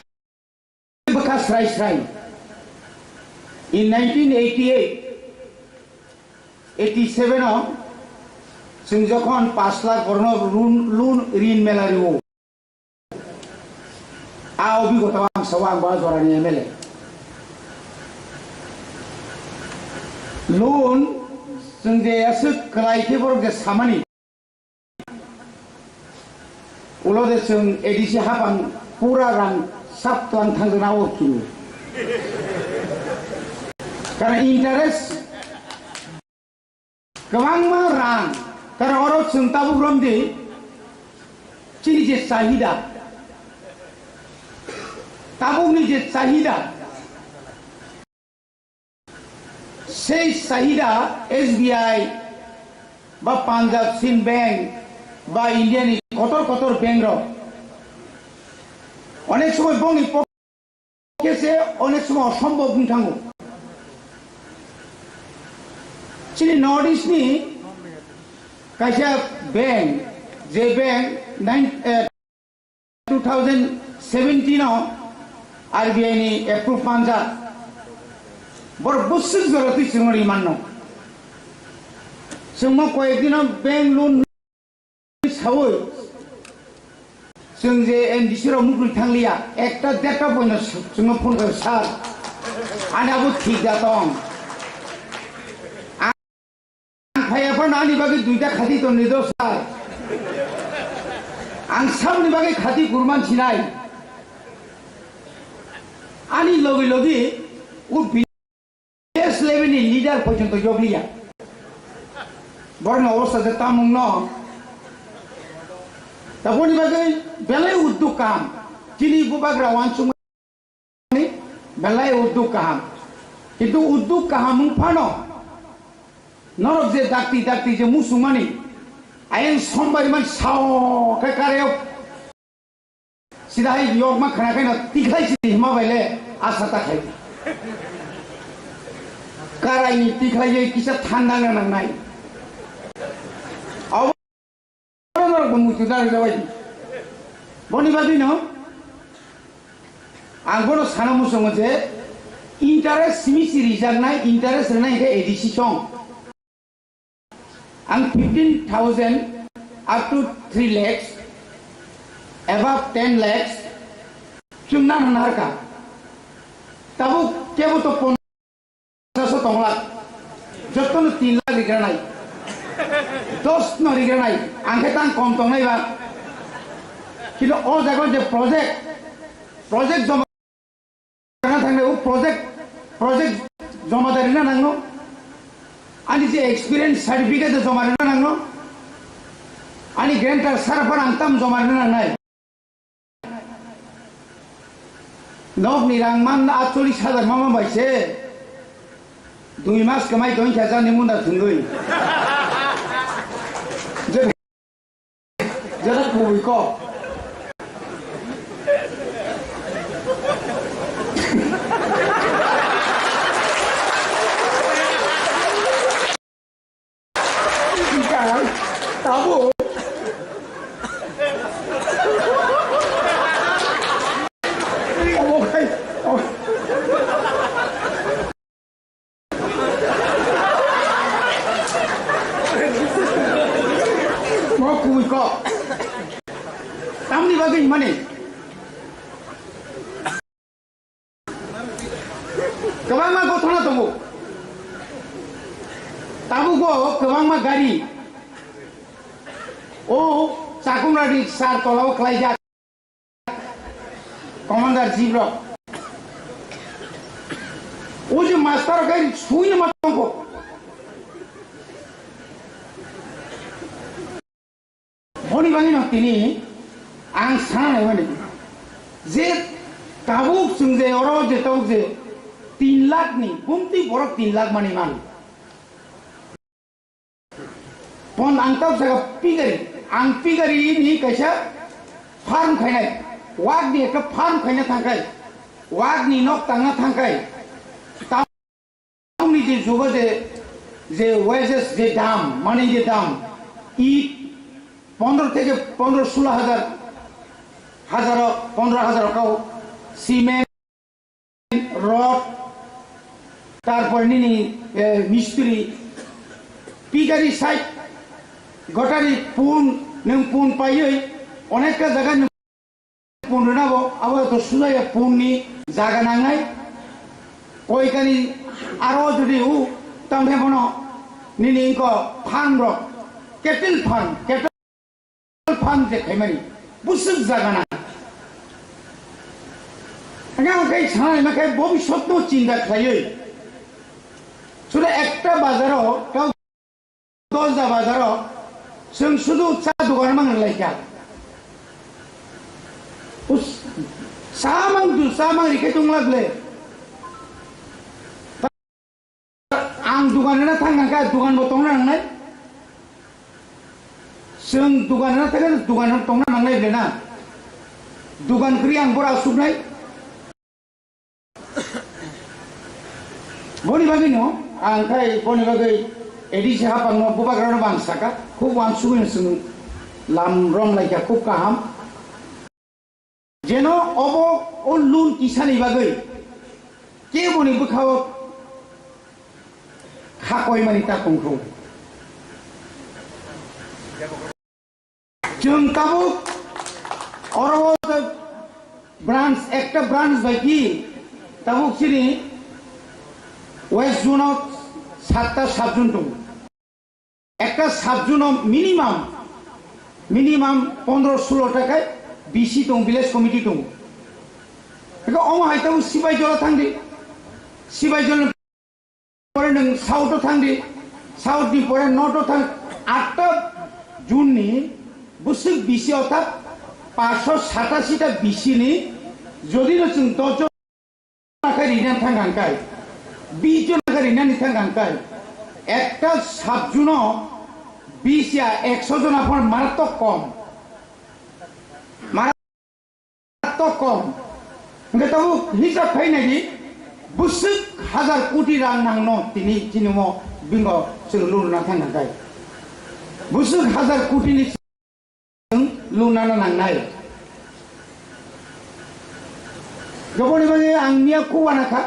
बखा स्राय स्राय in 1988-87 जों जखन 5 लाख बरनो लोन ऋण मेलारिओ आ अभिगता आं सवा आं बाजरानि एमएलए लोन जों जे एसे क्लाइके बरक जे सामानि उलो जे जों एडिसि हाबां पूरा रां साप्तान थांजना अकिनि कारण इंटरेस्ट गोबां रां कारण अरो जोंताबो ब्रमदि चिनि जे चाहिदा ताबुनि जे चाहिदा সেই চাহিদা এসবিআই বা পাঞ্জাব সিন ব্যাংক বা ইন্ডিয়ান কতর কতর ব্যাংক অনেক সময় বঙ্গি পক্ষে অনেক সময় অসম্ভব থাঙ্গো চিনি নর্থ ইস্টনি কাইসা ব্যাংক যে ব্যাংক 2017 आरबीआई नि एप्रुव पांजा बर बुसुक जरति सिंगरि माननो जोंमा कयेक दिन बैंक लोन सावै जों जे एनडीसी राव मुगुर थांलिया एकटा डेटा पॉइंट जों फोन कर सार आनाबो ठीक जातों आं फायाफोर नानि बागै दुइटा खाथि तो निदो सार आं सामनि बागै खाथि गुरमान छिनाय आनी लगे लगे वो विलेज लेवल नि लीडर पर्यंत जगलिया बरन अवस्था जे तामुंग न तबनि बागै बेलाय उद्योग काम जिनि बुबाग्रा वानसुम बेलाय उद्योग काम किन्तु उद्योग काम फानो नरक जे दाक्ति जे मुसुमानि आयन समबारि मान साव काय कारेव सिधाई योग मा खाना खाना तिखाई सिधि हिमा बाइले आशा ताखाई काराइनि तिखाई जे किसा थान्दा नांनाय अब नर गमुतु दारि जाबाय बनि बादि न आंगोनो साना मुसङ जे इंटरेस्ट सिमिसि रिजार्नाय इंटरेस्ट रनाय के एडिसि सं आं 15,000 up to 3 lakhs above 10 lakhs चुना ननार का तबु केवल तो 50 लाख जब तो 3 लाख रिगरनाय 10 न रिगरनाय आंखे तां कम तो नहीं बा किलो ओ जगह जे प्रोजेक्ट जमा करना थांगे वो प्रोजेक्ट जमादारी ना नांगनो आनी जे एक्सपीरियंस सर्टिफिकेट जमा ना नांगनो आनी ग्रेंटर सरफर आंताम जमा ना नांगनाय नक निरां मान 48,000 मामा बाइसे 2 मास कमाई दोन खेजा नि मुंदा थुंगै जरा कोई को ताबो माने गोबां गथना दङ ताबुगो गोबां गारि ओ चाकुमरानि सार तलाव क्लाइजा कमान्डार जिब्र o je master kai sui na matong ko boni bangi no tini ang sana mane je tabuk sung je oro je tabuk je 3 lakh ni bumti borok 3 lakh mani man pon ang tab saga pigari ni kaisa farm khainai wag ni ekta farm khaina thangkai wag ni nok tanga thangkai tauni je jogo je wages je dam money je dam ই 15 থেকে 16 হাজার 15,000 টাকা cement rod তারপর নিনি মিস্ত্রি piggery site গটারি পুন পাইয়ে অনেকটা জায়গা পুন নাবো আবার তো সুজাই পুননি জায়গা নাঙাই কইকানি আরো যদি তামে বনো নিনি ফার্ম রক কেটেল ফার্ম যে খাইমানি বুসুক জায়গা না আমাকে ছাড়াই মাকে ভবিষ্যৎ চিন্তা খাইয়ে শুধু একটা বাজারও কেউ 10টা বাজারও जों শুধু চা দোকান মাংলাইকা সামাং রিকে দং লাগলে आं दुकानना थांनांका दुकान बतंना नांनाय जों दुकानना थांगा दुकान तंना नांनाय बेना दुकान क्रि आं बरा सुबनाय बनि बागै न आं खाय बनि बागै एडिसि हापांनो बुबाग्रानो बांसाका खूब वान सुगुन सुगुन लाम रम लाइका खूब काहाम जेनो अबो ओ लुन किसानि बागै के बनि बुखाव खाकय मानि ता तंखौ जों ताबो अरब ब्रांच एकटा ब्रांच बायदि ताबो सिनि वेस्ट जोनाव 7টা সাবজুন दं একটা সাবজুনাव মিনিমাম 15-16 টাকায় বিসি दं ভিলেজ কমিটি दं बेखौ अमा हायताव सिबायजला थांदि सिबायजल পরে नों साउथआव थांदि साउथनि পরে नर्थआव थां 8টা जुननि बुसुक बिसियाव था 587টা बिसिनि যদি जों 10 জন টাকা রিটার্ন थांगांखाय 20 জন টাকা রিটাर्न थांगांखाय একটা সাবজুনাव 20 या 100 জন আপনার মারাত্মক কম কিন্তু তাও হিসাব খাই নাকি बुसुक 1000 কোটি রাং নাংনো তিনি চিনিমো বিঙ্গ जों लुना थांगांखाय बुसुक 1000 কোটিनि जों लुना नांनाय गोबावनि बागै आंनिया खौवानाखा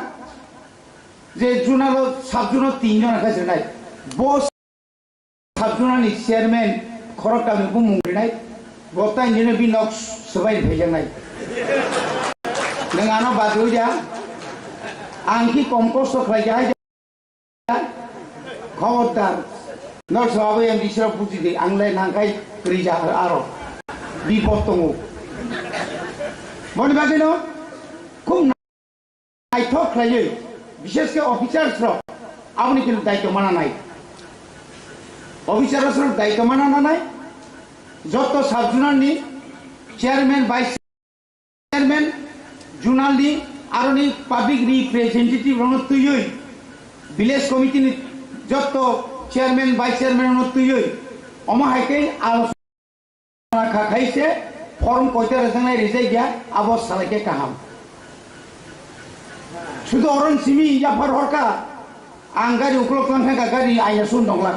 जे जुनाल साबजुनाव 3 जना खाजोनाय बस साबजुनानि चेयारमेन खरकामि बुंमुंनाय गता इन्जिनियर बिनक सबाय फैजानाय नों आनो बाजौ जा आंखि कम खस्थ' खालायजाय खबरदार नरसाबो एम दिसरा बुजिदे आंलाय नांखाय रिजा आरो बिपद दङ बनि बागै न খুব नायथक खालायो বিশেষকৈ অফিসারসরা আপনি কিন্তু দায়িত্ব মানা নাই অফিসারসরা দায়িত্ব মানা নাই যত সাবজুনালনি চেয়ারম্যান ভাইস চেয়ারম্যান জুনালনি আরনি পাবলিক রিপ্রেজেন্টেটিভ রণতুই ভিলেজ কমিটিনি যত চেয়ারম্যান ভাইস চেয়ারম্যান রণতুই অমাহাইকে আলোচনা খাইছে ফর্ম কয়টা রেজাংনাই রেজাই গিয়া আবস সালাইকে কাহাম শুধু অরণ সিমি জাফর হরকা आं गारि उखलखां गारि आइना सुन दंला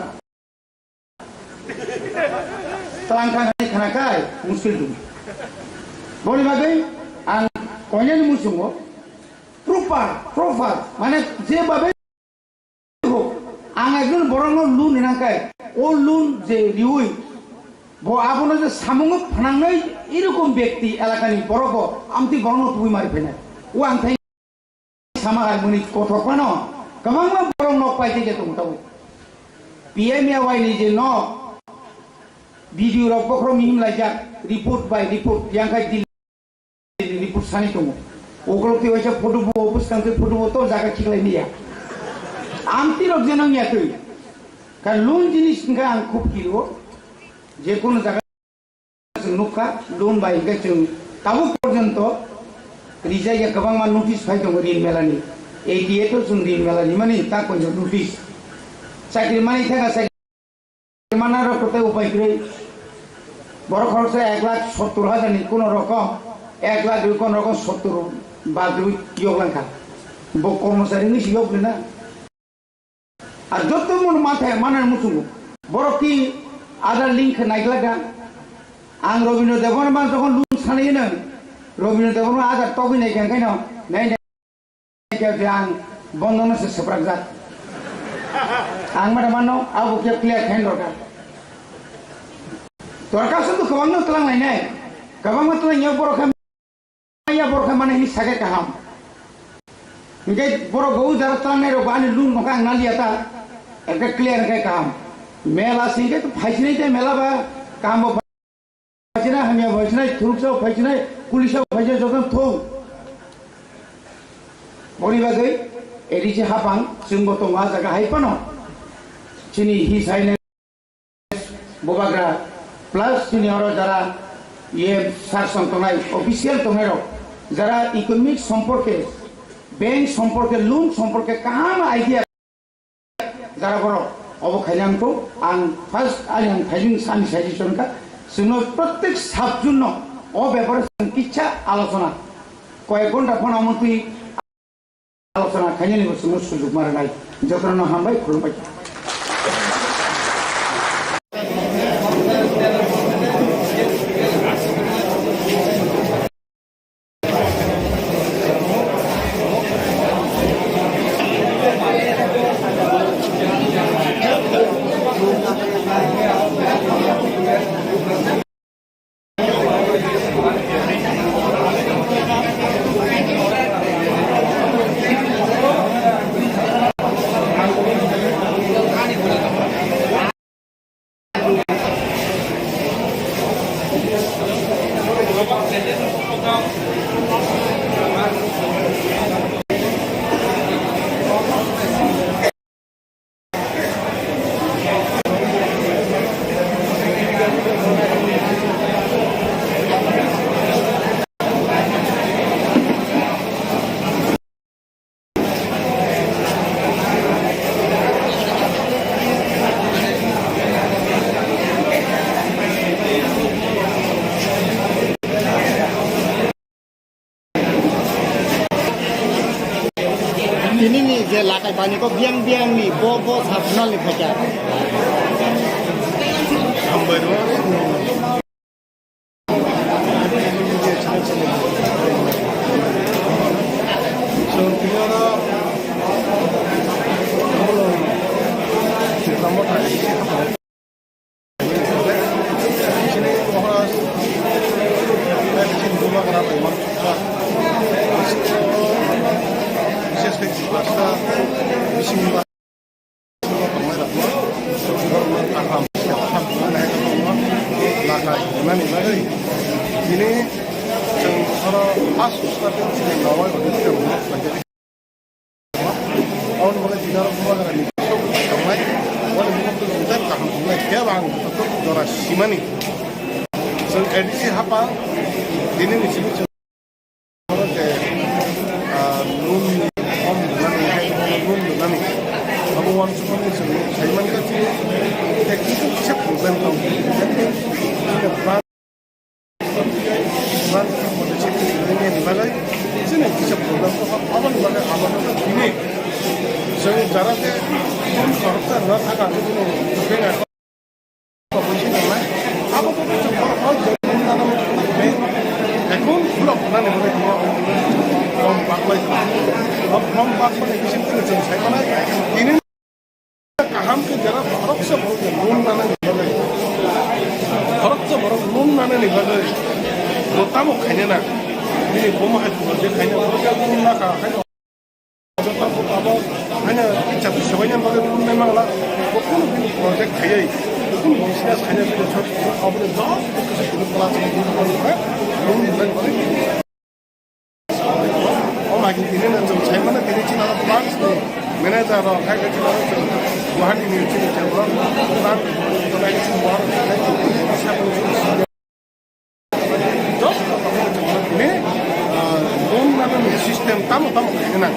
तलां थांनाय खानाखाय मुस्किल दं बनि बागै आं कयनानि मुसुङो प्रपार माने जे भाबे आं एकজন बरनो लुन नांखाय ओ लुन जे रिउइ ब आबनो जे सामुङो फानांनाय एरकम व्यक्ति एलाकानि बरको आमति बरनो तुइ मारि फैनाय ओ आं थाय सामागाय मुनि गथ'फानो गोबां बरं नक पाइते जे दंताव पिएमएवाइ नि जे न भिडिअ रक बख्र मिहिम लाइजाक रिपोर्ट बाय रिपोर्ट यांखाय दिल्ली रिपोर्ट सानि दङ ओगलो की वजह फोटो बो पुस्तकां के फोटो बो तो जाकर चिकलाई निया आमती रोग जनों या कोई kan loan jenis enggak angkup kilo je kono jaga nuka loan bai enggak cung tabu porjonto rijai ya gabang man notice fai dong rin melani 88 to sung rin melani mani ta konjo notice sakri mani thaka sakri mana ro kote upai kre boro khorcha 1,70,000 ni kono rokom 1 lakh kono rokom 70 badu yoglan kha bo kormosari ni siyok na আর যত মন মাথায় মানার মুসুম বড় কি আদার link নাইগলাটা আং রবীন্দ্র দেবন মান যখন লুন সানাই না রবীন্দ্র দেবন আদার তবে নাই কেন কেন নাই নাই আং বন্ধন আছে সেপারাক জাত আং মাটা মানো আবু কে ক্লিয়ার খাইন দরকার শুধু কবাং না তলাং নাই নাই কবাং মা তলাং ইয়া বড় খা মানে হি সাগে কাহাম ইনকে বড় গৌ যারা তলাং নাই রো বানি লুন নকা নালিয়াতা একটা ক্লিয়ার কে কাম মেলা সিংকে তো ফাইছি নাই মেলা বা কাম ফাইছি না হামিয়া ফাইছি নাই থুরুকসাও ফাইছি নাই পুলিশাও ফাইছি যখন থৌ বড়িবাগৈ এডিছে হাপাং जोंबो तो मा जागा हाइपानो চিনি হি সাইনে ববাগ্রা প্লাস চিনি আরো যারা ইয়ে শাসন তনাই অফিসিয়াল তনাইরো যারা ইকোনমিক সম্পর্কে ব্যাংক সম্পর্কে লোন সম্পর্কে কাম আইডিয়া যারা বড় অবখাইলাম তো আং ফার্স্ট আং খাইজিং সানি সাইজিশনকা जोंनो প্রত্যেক স্টাফ জন্য ও ব্যাপারে কিচ্ছা আলোচনা কয়েক ঘন্টা ফোন আমন্ত্রী আলোচনা খাইনি নিব সুযোগ মারে নাই যতন হামবাই খুলবাই ini nih je lakai bani ko biang nih bo sabnal nih baca. Sampai dua. So tiada kalau sini orang sini dua kenapa emang basta bismillah ini जों सरा फार्स्ट स्टार्टिंग से नवाय बदलते हैं पंजाबी और बोले दिनार बुआ करा नहीं तो कमाई और मुझे तो उधर कहाँ बुआ क्या बांग तो जरा सीमानी जों एडिसी हापा दिने निश्चित जों के नून हम नून नून अब वन सुपरने जों साइमन का चीज़ टेक्निकल किसी प्रॉब्लम का ini bisa program itu apa nih bagaimana awalnya ini jadi caranya pun korupsi nggak agak itu berbeda apa sih namanya apa tuh kalau jadi tanam ekon belum pernah nih mereka lompat lagi lompat pada di sini jadi saya mana ini kaham ke jarak korupsi baru loan mana nih bagaimana korupsi baru loan mana nih bagaimana utama kayaknya nak ini bom itu dia kayaknya pun nak kayaknya apa hanya cap semuanya bagai memang lah bukan ini project kayak bukan bisnis hanya itu apa itu dah itu kelas itu lagi ini nanti saya mana ini Cina bank nih manajer orang kayak Cina itu Guwahati nih Cina cabang bank itu lagi semua siapa ini loan mana nih sistem tamu enak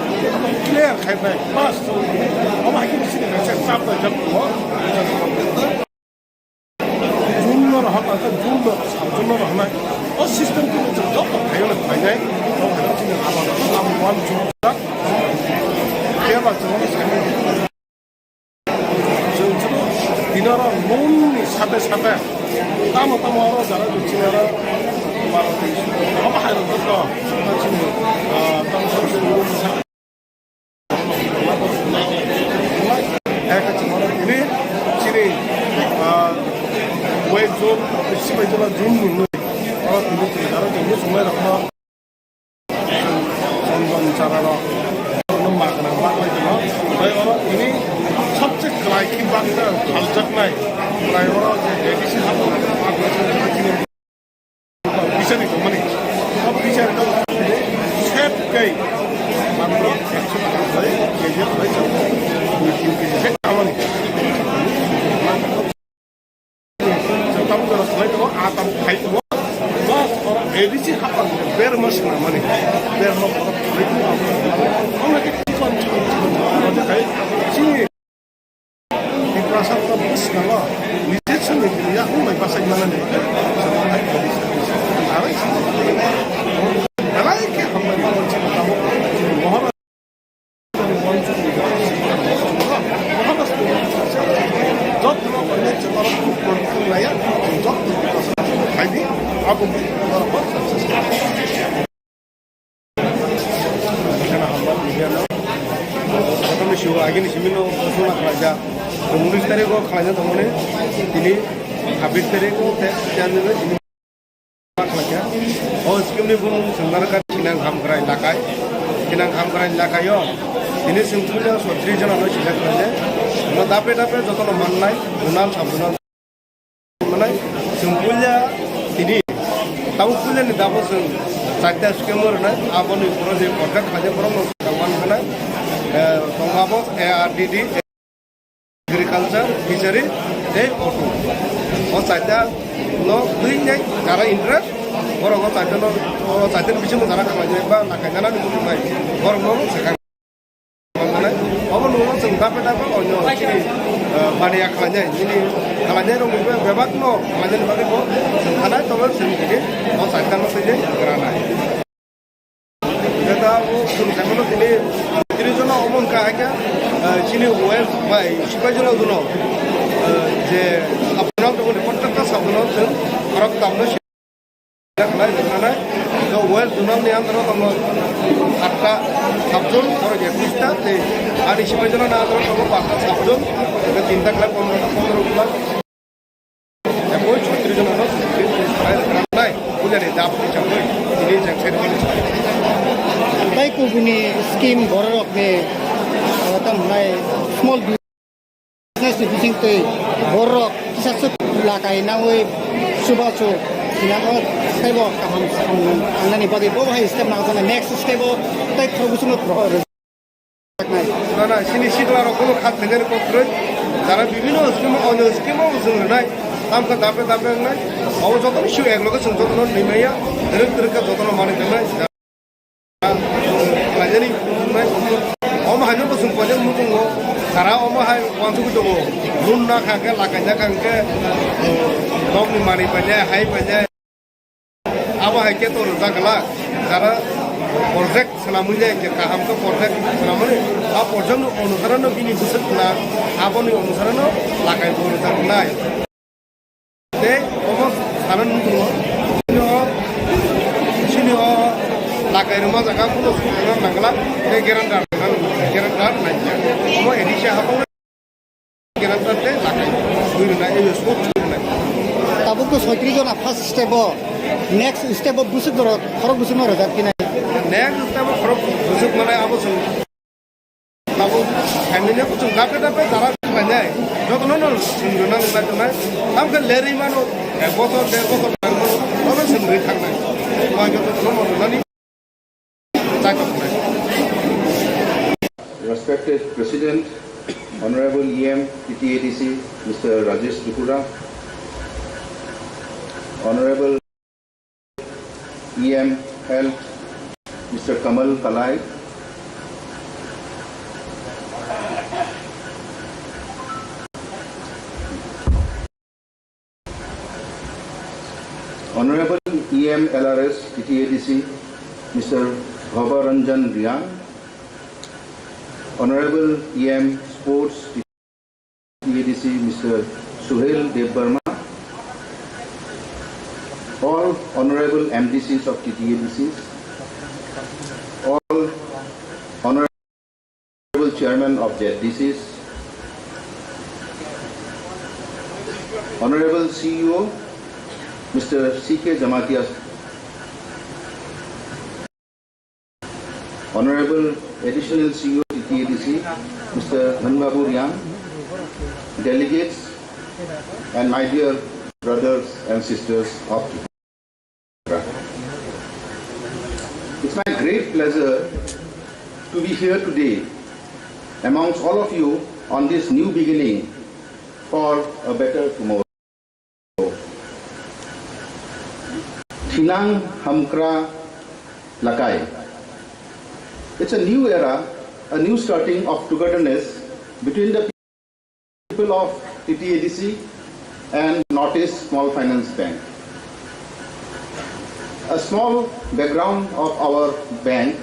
clear kayak baik pas apa lagi di sini saya sampai jam 2 jumlah apa kan jumlah apa oh sistem itu cocok kayak banyak kalau sini apa kamu jumlah dia macam mana sekarang jadi dinar loan nih sampai tamu orang jalan di sini orang apa hal itu kok sini tamu sampai ini sini web zone siapa itu lah zoom ini orang tinggal di dalam ini semua orang orang cara orang makan lagi lah orang ini subjek lagi bangsa halajak naik orang jadi sih apa bisa nih teman ini apa bisa itu set kayak mana saya jadi set apa nih tamu kalau selain itu atam kayak itu bos orang edisi apa biar masuk nama nih biar mau itu orang lagi tuan ada kayak sini di pasar terus kalau lihat sendiri ya mau pasar mana nih ada lagi apa yang mau cerita tahu mohon lagi nih sini lo sudah kerja, kemudian tadi gua kerja temennya, ini habis tadi gua jangan ini kerja, oh sekarang ini pun sebenarnya kinang ham kerai lakai yo, ini sebetulnya sotri jalan lo silat kerja, lo dapat jatuh lo manai, dunal sabunal manai, sebetulnya ini tahu punya nih dapat saja skemur nih, apa nih project order kerja promo kawan mana. Pengabot ARDD agriculture fishery day auto और साइडा no दुई ने cara interest orang orang साइडा no साइडा bisa mencara kerja bang nak kerja nanti bukan baik orang orang sekarang mana orang orang sengkap apa orang ini pada yang kerja ini kerja orang itu bebas no kerja di bagi kok karena itu kan sendiri orang saइडा नो saja kerana kita sudah kalau ini jadi jono omong kaya sini web by supaya jono jono je apnam to bole patta sabno sen arab tamno karena karena jo web jono ni andro tamno atta sabjon or je pista te ari supaya jono na andro tamno patta sabjon ke tinta kala 15 kala ya koi chotri jono no karena punya ni dap ni chamoi ini jangsen ni Tay ko buni scheme borok me tam nai small business using te borok sasuk lakai na we subacho sinako stebo kaham anani bagi bo hai step na kana next stebo tay probusuno pro না sini শিখলার কোনো খাত থেকে করতে যারা বিভিন্ন scheme অন্য scheme जों নাই তামকা দাপে দাপে নাই অবযত ইস্যু একলগে जों যতন নিমাইয়া দরক দরক যতন মানে নাই लाजनि নাই অম হানো বসুং পজে মুতুং সারা অম হাই ওয়ানসুকু দङ रुन ना खाके लाकाया खाके दमनि मानि पाजे हाइ पाजे आबो हाइ के तोर जागला যারা project selamanya ke kaham ke project selamanya a project no अनुsaran no bini busuk na aboni अनुsaran no lakai borutan nai de omo saran nuno sini o lakai rumah jaga kuno sukuna nangla de gerandar nai omo edisha habo gerandar de lakai buiru na e sport na tabuk to 36 জন first step next step busuk doro khoro busuk no rajak kinai next step khoro busuk mana abo sung abo family ko sung dape dara nanya jotono no sunguna na am ke leri mano e boto de boto no sung ri thang na ma jotono no nani ta ko respected President, Honorable EM TTADC, Mr. Rajesh Tripura, Honorable EM Health, Mr. Kamal Kalai, Honorable EM LRS TTADC, Mr. Bhavaranjan Riyan, Honorable EM Sports TTADC, Mr. Suhail Devbarma, all Honorable MDCs of TTADCs, all Honorable Chairman of ZDCs, Honorable CEO, Mr. C.K. Jamatia, Honorable Additional CEO TTADC, Mr. Dhanbabu Riyan, delegates, and my dear brothers and sisters of Tripura. It's my great pleasure to be here today amongst all of you on this new beginning for a better tomorrow. Thinang Hamkra Lakai. It's a new era, a new starting of togetherness between the people of TTADC and Northeast Small Finance Bank. A small background of our bank,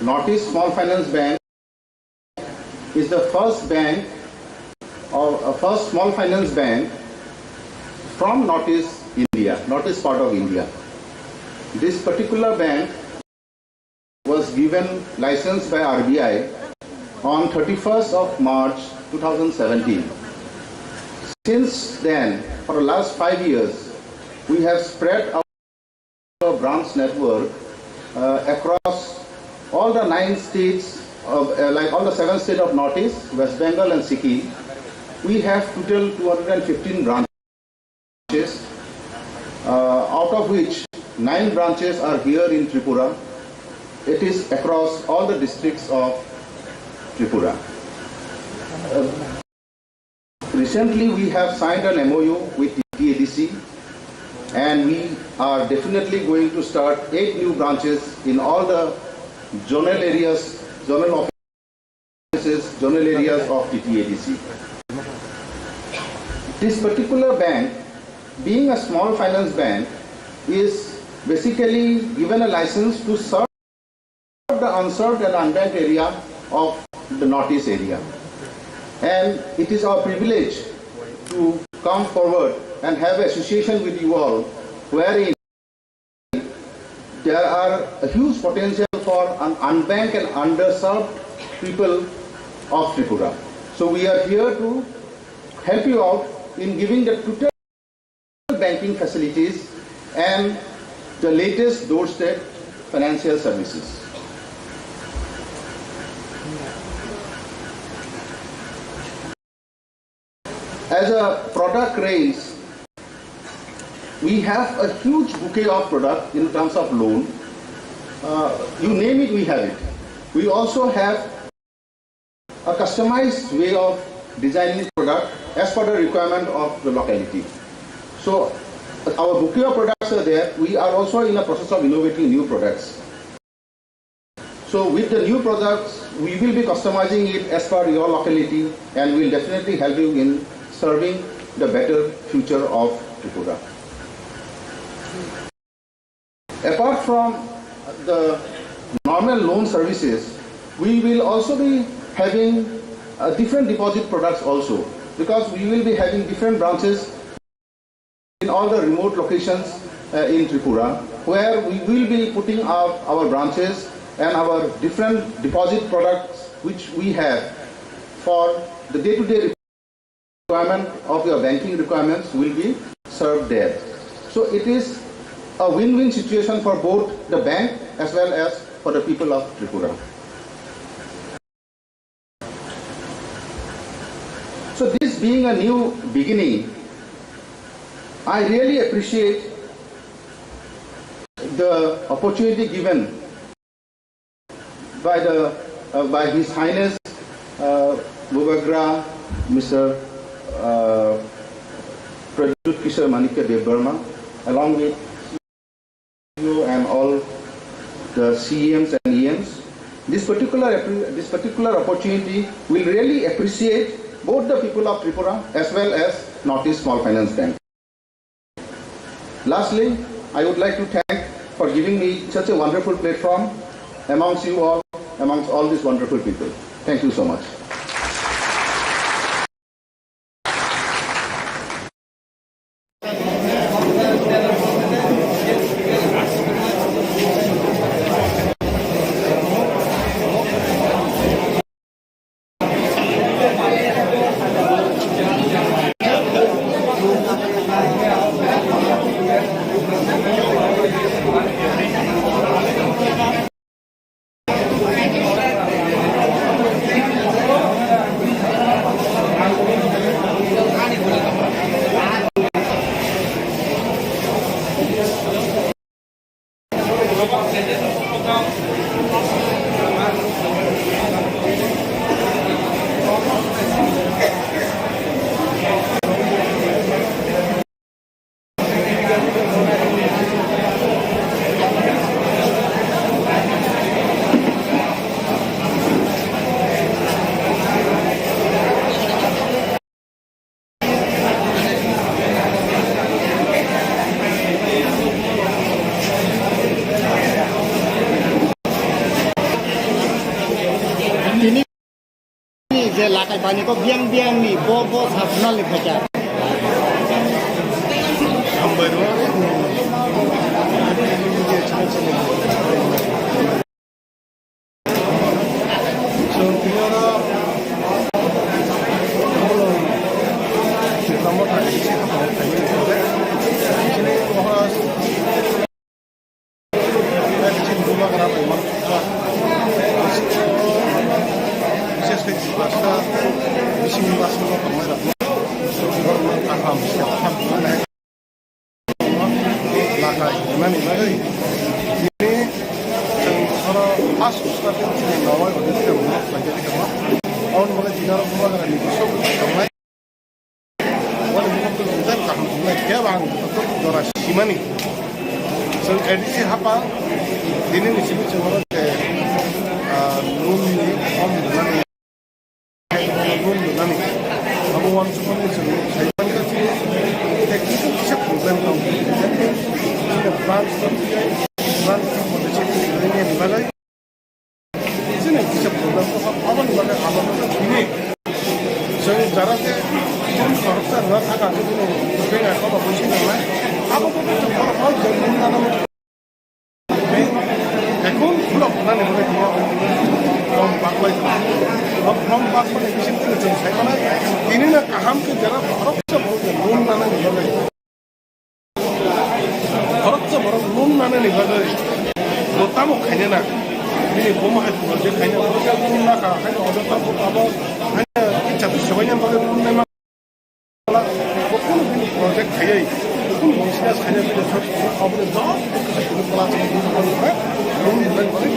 Northeast Small Finance Bank is the first bank or first small finance bank from Northeast India, Northeast part of India. This particular bank was given license by RBI on 31st of March 2017. Since then, for the last 5 years, we have spread our branch network across all the 9 states, like all the 7 states of Northeast, West Bengal and Sikkim. We have total 215 branches, out of which 9 branches are here in Tripura. It is across all the districts of Tripura. Recently, we have signed an MOU with TTADC, and we are definitely going to start 8 new branches in all the zonal areas, zonal offices, zonal areas of TTADC. This particular bank, being a small finance bank, is basically given a license to serve the unserved and unbanked area of the Northeast area. And it is our privilege to come forward and have association with you all, wherein there are a huge potential for unbanked and underserved people of Tripura. So we are here to help you out in giving the total banking facilities and the latest doorstep financial services. As a product range, we have a huge bouquet of product in terms of loan. You name it, we have it. We also have a customized way of designing product as per the requirement of the locality. So our bouquet of products are there. We are also in a process of innovating new products. So with the new products, we will be customizing it as per your locality, and will definitely help you in serving the better future of Tripura. Apart from the normal loan services, we will also be having different deposit products also, because we will be having different branches in all the remote locations in Tripura, where we will be putting up our branches and our different deposit products which we have for the day-to-day requirement of your banking requirements will be served there. So it is a win-win situation for both the bank as well as for the people of Tripura. So this being a new beginning, I really appreciate the opportunity given by His Highness Bubagra, Mr. Prajut Kishore Manikya Dev Burma, along with you and all the CEMs and EMs. This particular opportunity will really appreciate both the people of Tripura as well as Northeast Small Finance Bank. Lastly, I would like to thank for giving me such a wonderful platform amongst you all, amongst all these wonderful people. Thank you so much. जे लाखाय बानीको बियां-बियांनि ब साबना लेखाया edisi hapa dini ni sini cuma ke nuni om nani nuni nani abu wan cuma ni cuma saya pun kasi teknik bisa problem tahu jadi branch pada sini ini di mana sini bisa problem tu apa ni ini saya jarak ke korupsi nggak agak itu dengan apa pun sih namanya apa pun itu kalau jadi mana এখন খুলক নানি বলে form বাকলাই form বাকলাই বিশেষ করে जों सायख'नाय बिनिनो गाहामखौ जेराव खरबसे बर'जों लोन लानानै बागै खरबसे बर' लोन लानानै बागै लतामो खायनो दिनै बमाहाय प्रजेक्ट खायनो लोन लाखा खायनो अदरफोरखौ आबो खायनो इच्छा सबायनो बागै लोन मा बखौनो बिनि प्रजेक्ट खायै बखौनो बिजनेस खायनो बिनि अबले जब क्लास खालामनो लोन लानानै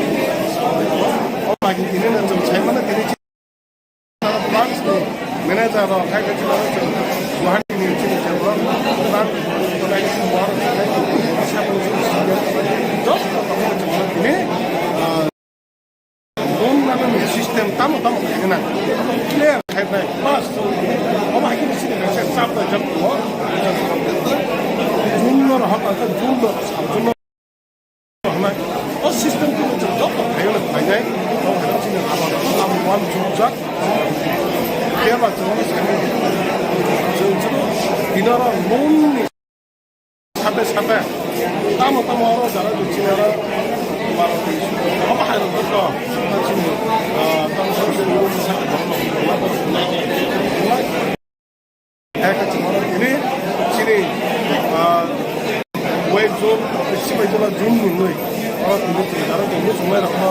lagi ini nanti saya mana ini branch ni manager atau kayak gitu orang bahan ini ciri ciri branch lagi semua siapa yang job ini loan mana sistem tamu kena clear kayak pas orang ini sini saya sampai jam dua jumlah hak atau jumlah oh sistem itu job kayak banyak 주작 대박 정말 디너라 놈이 사배 따모따모하러 잘하고 지내라 아마 하는 것도 지금 땅속에서 이런 사람 해같이 말하기는 지네 웹존 시바이존 존 이렇게 나라도 이거 정말 아마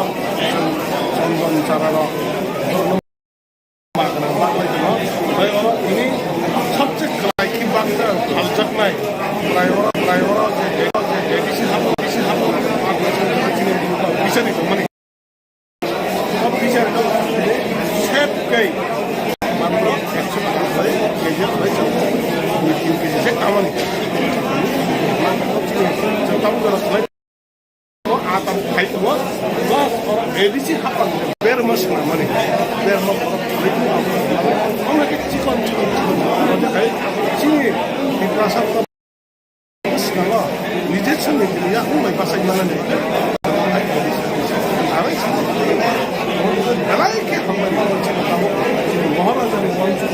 전전 잘하러 ini 첫째 클라이킹 방자 발작나이 드라이버라 에디시 하고 미션이 정말 비전이 쉐프게 money. So tamu jara slide atam height was plus or ADC happen very much money. Very much. Only chicken. Sini di pasar kalau নিজের সঙ্গে ya umai pasar mana nih. Alai ke hamai tamu Maharaja ni wancu.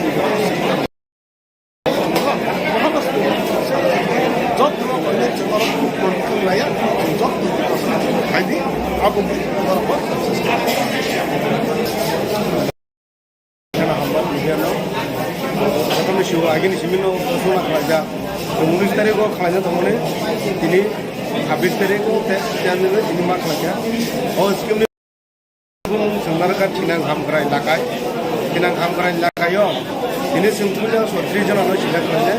Lagi di sini no sudah kerja. 19 तारिख को खाना तो मैंने ini 26 तारिख को त्याग में ini mak kerja. और इसके में संदर्भ का चिन्ह काम करा इलाका यो ini simpulnya sorti jalan harus tidak kerja.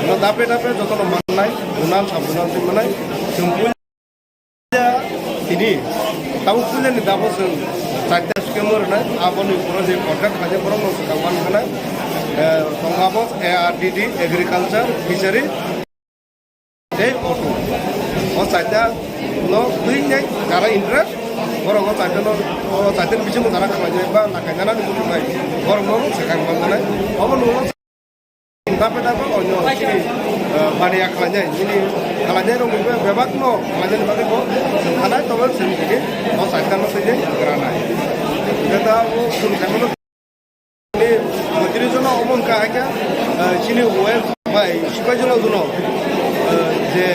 No dape jodoh no manai, gunal sabunal tu manai. Simpulnya ini tahu punya ni dapat sen. Saja skemmer na, apa ni pura je kontrak kerja pura no sekawan kana. Tongabos ARDD Agriculture Fishery Day Auto. और साइडा no दुई ने cara interest orang orang saja no saja bisa mengarah ke mana ba nakanya na dulu naik orang orang sekarang mana orang orang tapi onyo ini banyak kalanya ini kalanya orang itu bebas no kalanya bagi ko karena tawar sendiri no saja no saja kerana kita वो सुनने Matirizona omon ka aja sini well by Shibajula duno je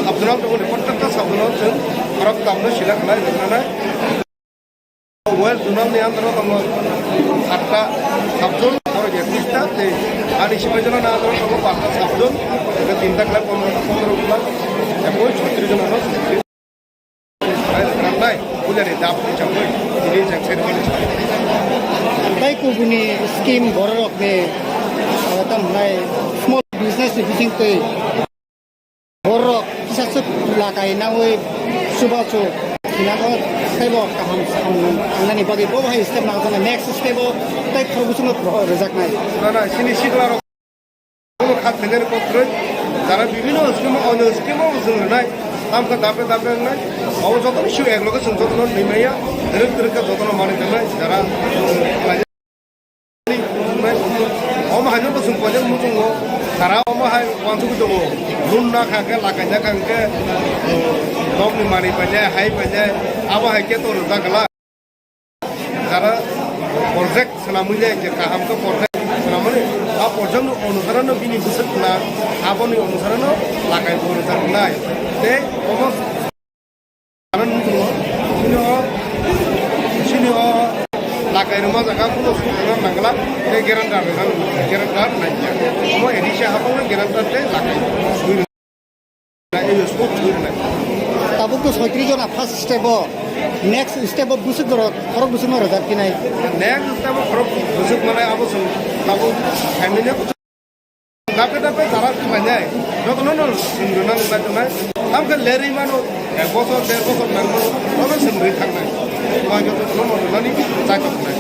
Abdullah to reporter sabduno chen arab tamno silak na na well duno ni andro tomo atta sabdun or je pista te ani Shibajula na andro tomo patta sabdun ke tinta kala 15 kala ekoi 36 jona no nai ulare dap chamoi ini jangsen kali Baik kubuni skim borok me tam nai small business fishing te borok kisah lakai na we subacho na ko stebo kaham nani bagi bo hai step na ko next stebo tai probusun rezak nai na sini siklaro ko khat tener ko troi jara bibino skim ono skim uzun nai amka dape nai awo jotono shu eglo ko sun jotono nimeya direk ka jotono mani nai jara Om hanya tu semua je muncul lo, karena om hai wantu tu lo, luna kagak lakanya kagak, dom ni mani paja, hai paja, apa hai kita tu rezak lah, karena project selamunya je kaham ke project selamunya, apa project nu onusaran nu bini busuk na, apa nu onusaran nu lakai tu rezak lah, deh, om karena tu lo, sini lakai rumah jaga pun sudah nanggalan, ke gerantar nanya. Kamu edisi apa pun gerantar deh lakai. Nanya justru nanya. Tabuk tu sotri jona first step next step busuk dorot, orang busuk mana rezat kini? Next step orang busuk mana apa sih? Tabuk family dapat cara banyak. Jauh nol sindunan macam हम कल ले रही मानो एक बॉसर डेढ़ बॉसर mango और मैं सिमरी खाना है वहाँ जो तो नॉन नॉनी ताकत में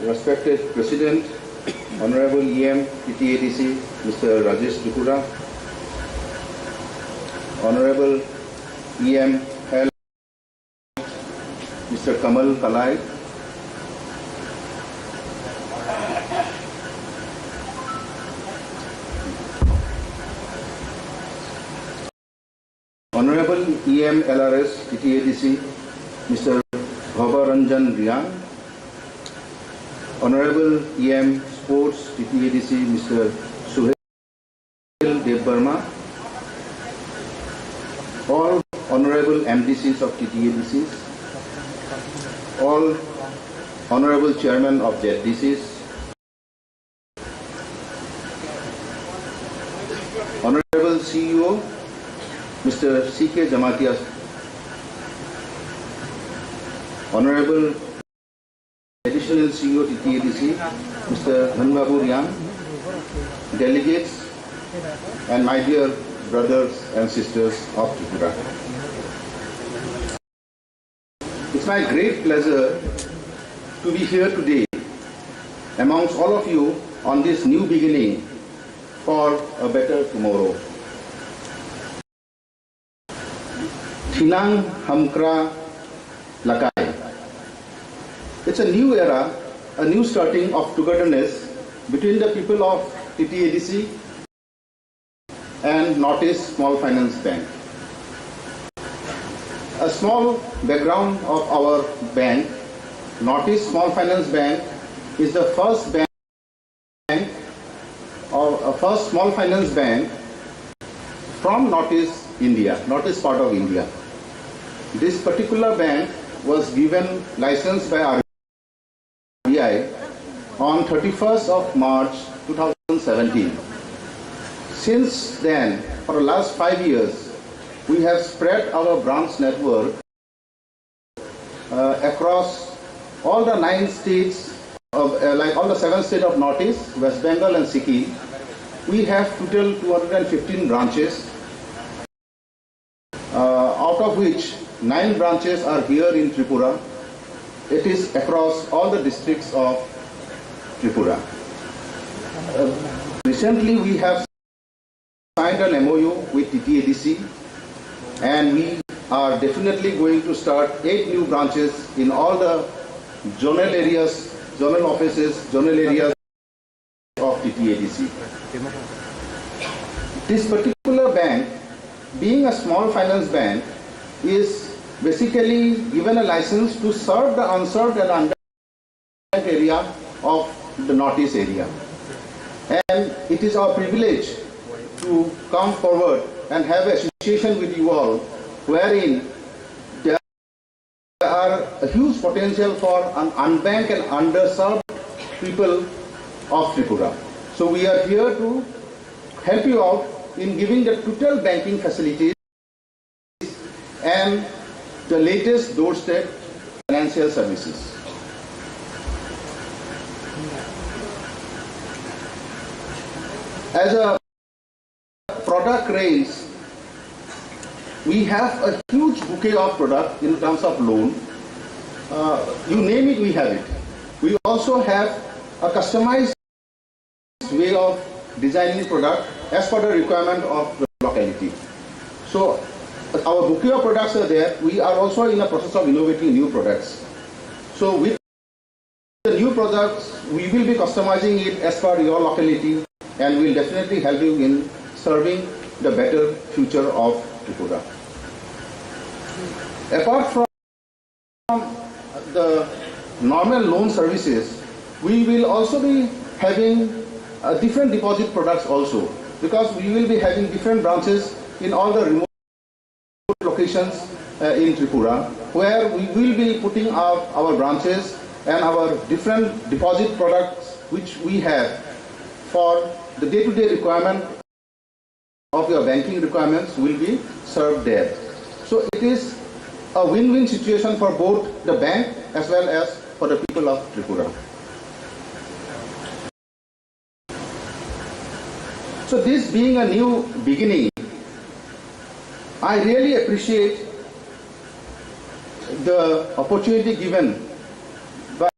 Respected President, Honorable EM PTADC Mr. Rajesh Dukura, Honorable EM Health Mr. Kamal Kalai, Honorable EM LRS PTADC Mr. Bhavaranjan Riyan, Honorable EM Sports PTADC Mr. Suhail Devbarma, all Honorable MDCs of TTADCs, all Honorable Chairman of ZDCs, Honorable CEO Mr. C.K. Jamatia, Honorable Additional CEO TTADC, Mr. Dhanbabu Riyan, delegates, and my dear brothers and sisters of Tripura. It's my great pleasure to be here today amongst all of you on this new beginning for a better tomorrow. Thinang Hamkra Lakai. It's a new era, a new starting of togetherness between the people of TTADC and Northeast Small Finance Bank. A small background of our bank, Northeast Small Finance Bank is the first bank or first small finance bank from Northeast India, Northeast part of India. This particular bank was given license by RBI on 31st of March 2017. Since then, for the last 5 years, we have spread our branch network across all the 9 states of, like all the 7 states of Northeast, West Bengal and Sikkim. We have total 215 branches, out of which 9 branches are here in Tripura. It is across all the districts of Tripura. Recently, we have signed an MOU with TTADC, and we are definitely going to start 8 new branches in all the zonal areas, zonal offices, zonal areas of TTADC. This particular bank, being a small finance bank, is basically given a license to serve the unserved and underserved area of the Northeast area. And it is our privilege to come forward and have association with you all, wherein there are a huge potential for unbanked and underserved people of Tripura. So we are here to help you out in giving the total banking facilities and the latest doorstep financial services. As a product range, we have a huge bouquet of product in terms of loan. You name it, we have it. We also have a customized way of designing product as per the requirement of the locality. So our bouquet of products are there. We are also in the process of innovating new products. So with the new products, we will be customizing it as per your locality, and will definitely help you in serving the better future of Tripura. Apart from the normal loan services, we will also be having different deposit products also, because we will be having different branches in all the remote locations in Tripura, where we will be putting up our branches and our different deposit products which we have for the day-to-day requirement of your banking requirements will be served there. So it is a win-win situation for both the bank as well as for the people of Tripura. So this being a new beginning, I really appreciate the opportunity given by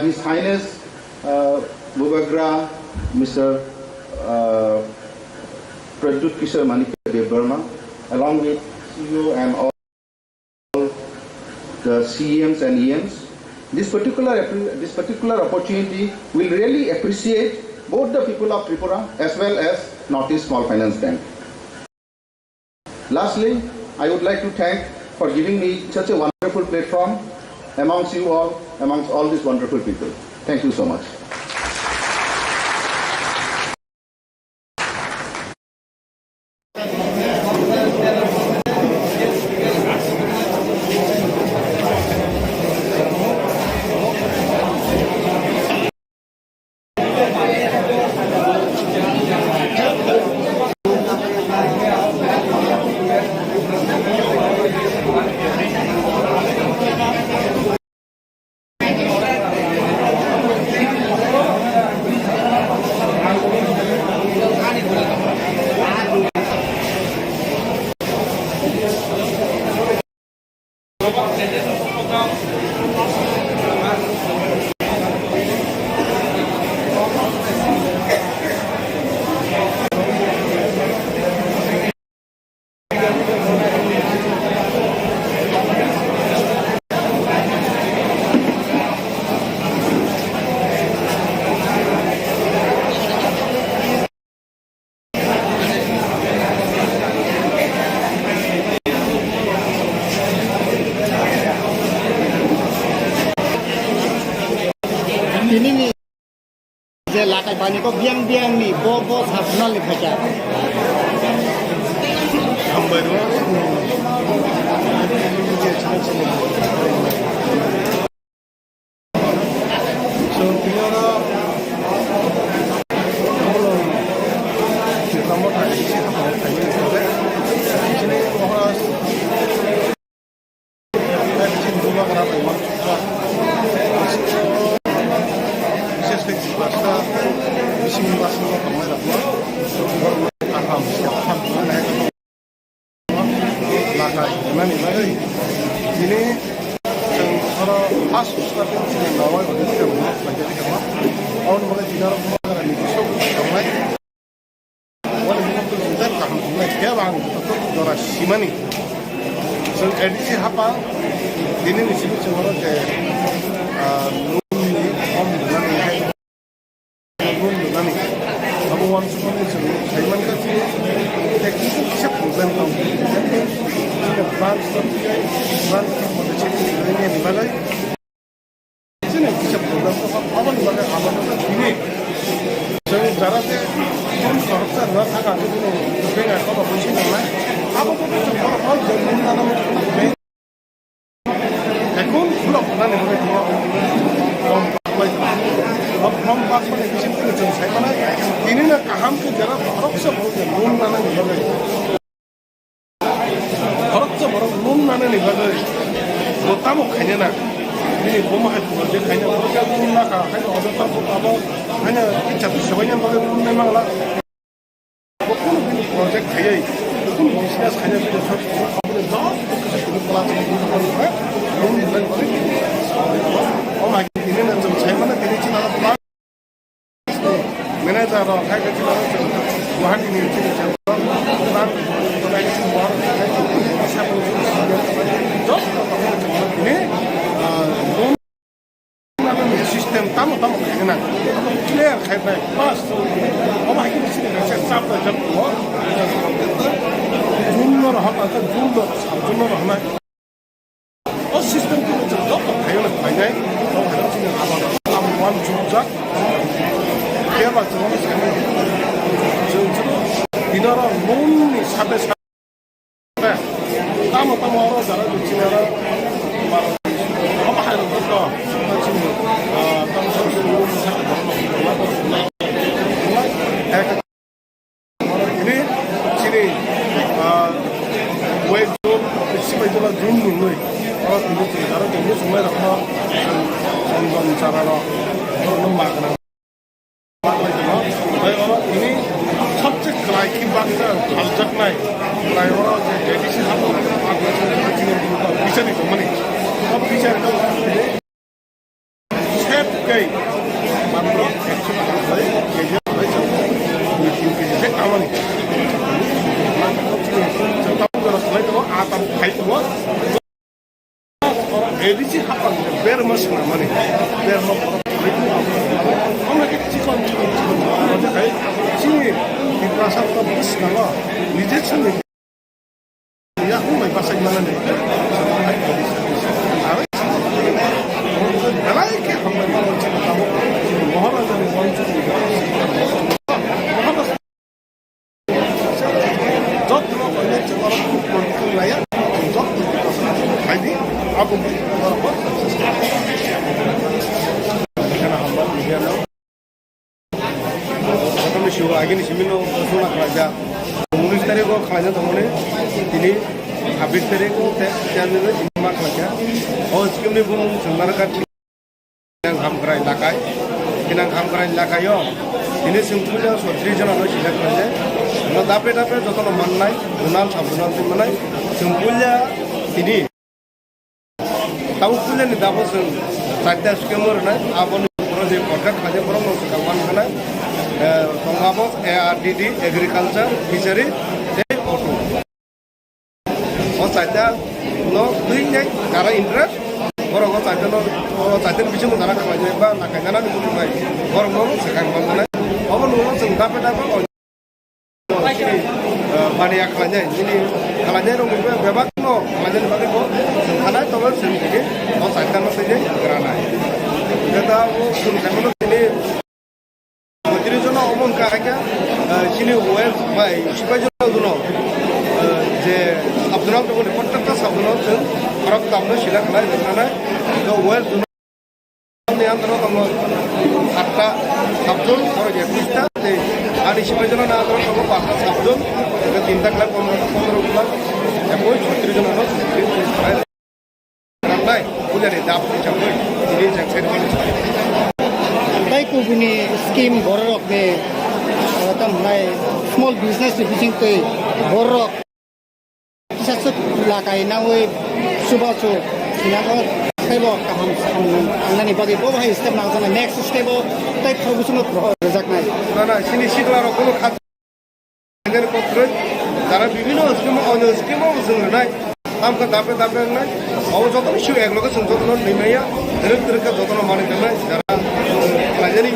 His Highness Bhubagra, Mr. Pradyut Kishore Manikya Debbarma, along with CEO and all the CEMs and EMs. This particular opportunity will really appreciate both the people of Tripura as well as Northeast Small Finance Bank. Lastly, I would like to thank for giving me such a wonderful platform amongst you all, amongst all these wonderful people. Thank you so much. Ini je lakai bani ko biang ni bo sabnal ni baca. Hambai dua. So tinggal kalau kita mau tanya sih apa tanya juga. Sini orang dari sini juga kerana memang विशेष करके भाषा विषय भाषा को कमाई रखना और आराम से अच्छा बोलना है लागा इतना नहीं लगा जिन्हें थोड़ा खास उसका जिन्हें नवाई होने के बाद लगे थे करना और मगर जिन्हें मगर निश्चित कमाई और इनको तो जिधर काम करना क्या बांग तो जरा सीमानी so एडिसी हापा जिन्हें निश्चित चुनाव के One solution, Simon Kasi, technical ship program company, advanced for the chicken in Malay. Isn't it? Ship program of Malay, so Zarate, some sorts are not a bring a couple of machine on that. How about all the Munana? I couldn't pull up none of it. हम बात में किसी को नहीं चाहिए मना इन्हें ना काम के जरा फर्क से बहुत लोन ना नहीं बने फर्क से बहुत लोन ना नहीं बने वो तब खाने ना ini bom hay project hanya project pun nak hanya order tak apa hanya chat sebanyak bagi pun memang lah pun ini project kaya itu bisnis hanya bila satu company dah itu kelas itu kan loan dan balik oh my ini nanti saya mana ini cina apa manager atau kayak gitu lah bahan ini cina cina dan kalau ini semua siapa job ini sistem tamu kena clear kayak pas apa ini sini saya sampai jam 2 jumlah apa kan jumlah mana oh sistem itu job kayak banyak kalau ada sini apa wan jumlah dia macam mana sekarang dinara loan ni sampai tamu orang jalan di sini orang apa hal itu macam ini sini web zone siapa itu lah zoom dulu orang tinggal di cara tinggal semua rakna orang cara lo orang makan orang ini subjek kelaikan bangsa haljak naik kelai orang jadi sih apa bisa nih teman nih apa bisa itu step kayak mana action kayak kawan nih tahu kalau selain itu atau kayak itu orang edisi apa biar masuk nama nih biar mau orang kayak cikon aja kayak sini di pasar terus nama নিজে sendiri ya aku mau pasar mana nih Malaika hamil kamu mohon dari wanita jod lo banyak orang untuk layak jod ini aku apa karena hamba dia lo kami siapa lagi nih sini lo sudah kerja Munis tadi kok kerja temennya ini habis tadi kok jangan itu cuma kerja oh sekarang ni pun sebenarnya yang hamkrai lakai, kinang hamkrai lakai yo. Ini simpulnya sotri jana lo sihat kerja. Lo dapat jodoh lo manai, donal sabunal tu manai. Simpulnya ini. Tahu punya ni dapat sen. Saja skemur na, abon project project kerja orang lo sekawan kana. Pengabot ARDD agriculture fishery dan auto. Oh saja lo duitnya cara interest. Orang orang saja bisa mengarah ke wajah bah, nak kenal itu cuma orang sekarang mana, orang sudah dapat banyak kalanya, jadi kalanya orang bebas no, kalanya bagi kok, kalanya tahu sendiri, orang saja masih kerana. दा सोलोंथाइखौनो दिनै 30 जना अमनका आइका सिनि wealth bye 15 जना दङ जे साबजनाव दङ प्रत्येकटा साबजनाव जों फाराग दामनो सिला खालाय जोंनानै वेल्थ नि आन्दाराव दङ 8टा साबजन आरो 21टा आरो 15 जना आन्दाराव दङ 5टा साबजन 3टा क्लाब 15 क्लाब 36 जना दङ राननाय बुजानि दाब हिसाबै दिनै जों side Tay ko buni scheme borok me tam nai small business bising te borok sasuk lakai na we subacho na ko tebo kaham angani bagi bo hai step na jana next step tay phobusung project nai না সিনি শিখলার কোনো খাত এর পত্র যারা বিভিন্ন scheme অন্য scheme जों নাই আমকা দাপে দাপে নাই অব যত ইস্যু একলগে जों যত নিমাইয়া ধরক ধরক যত মানে নাই যারা লাজানি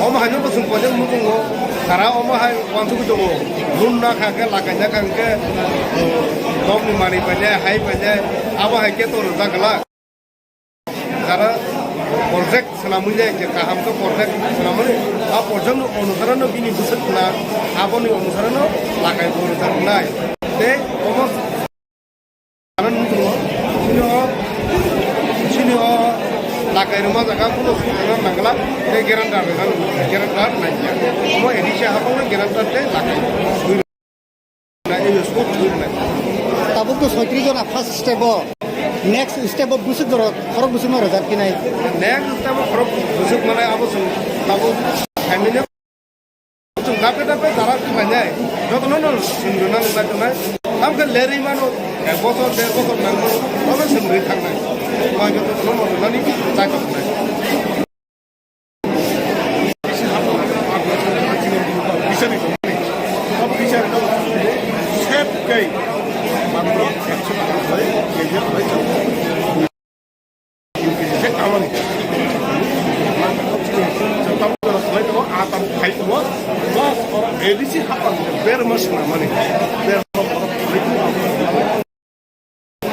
অম হাজো जों পজে মুতুঙ্গ তারা অম হাই ওয়ানসুকু দङ লুন না খাকে লাগাইনা খাকে দমনি মানি পাইলে হাই পাইলে আবা হাই কে তোর জাগলা যারা project selamanya je kaham ke project selamanya a project no অনুসরণ bini busuk na aboni অনুসরণ lakai project nai te omo kanan mutulo sini o lakai rumah jaga kuno sunan nangla te gerantar nai omo edisha habong gerantar te lakai na e scope nai tabuk to 36 jona first step next step busuk dorot khorok busuk no rozak kinai next step khorok busuk mana abo sung tabo family sung dape dara banyak joto no sunguna na kana am ke leri mano ek botol der botol nango obe sungri thangna ma joto no nani tai tok na bisani sab bisar to sep kai মাত্র 100 টাকা করে KG হয়েছে 이제 가만히 잠깐만 그래도 아담 파이터 뭐 에디시 하고 베르머스 나만이 베르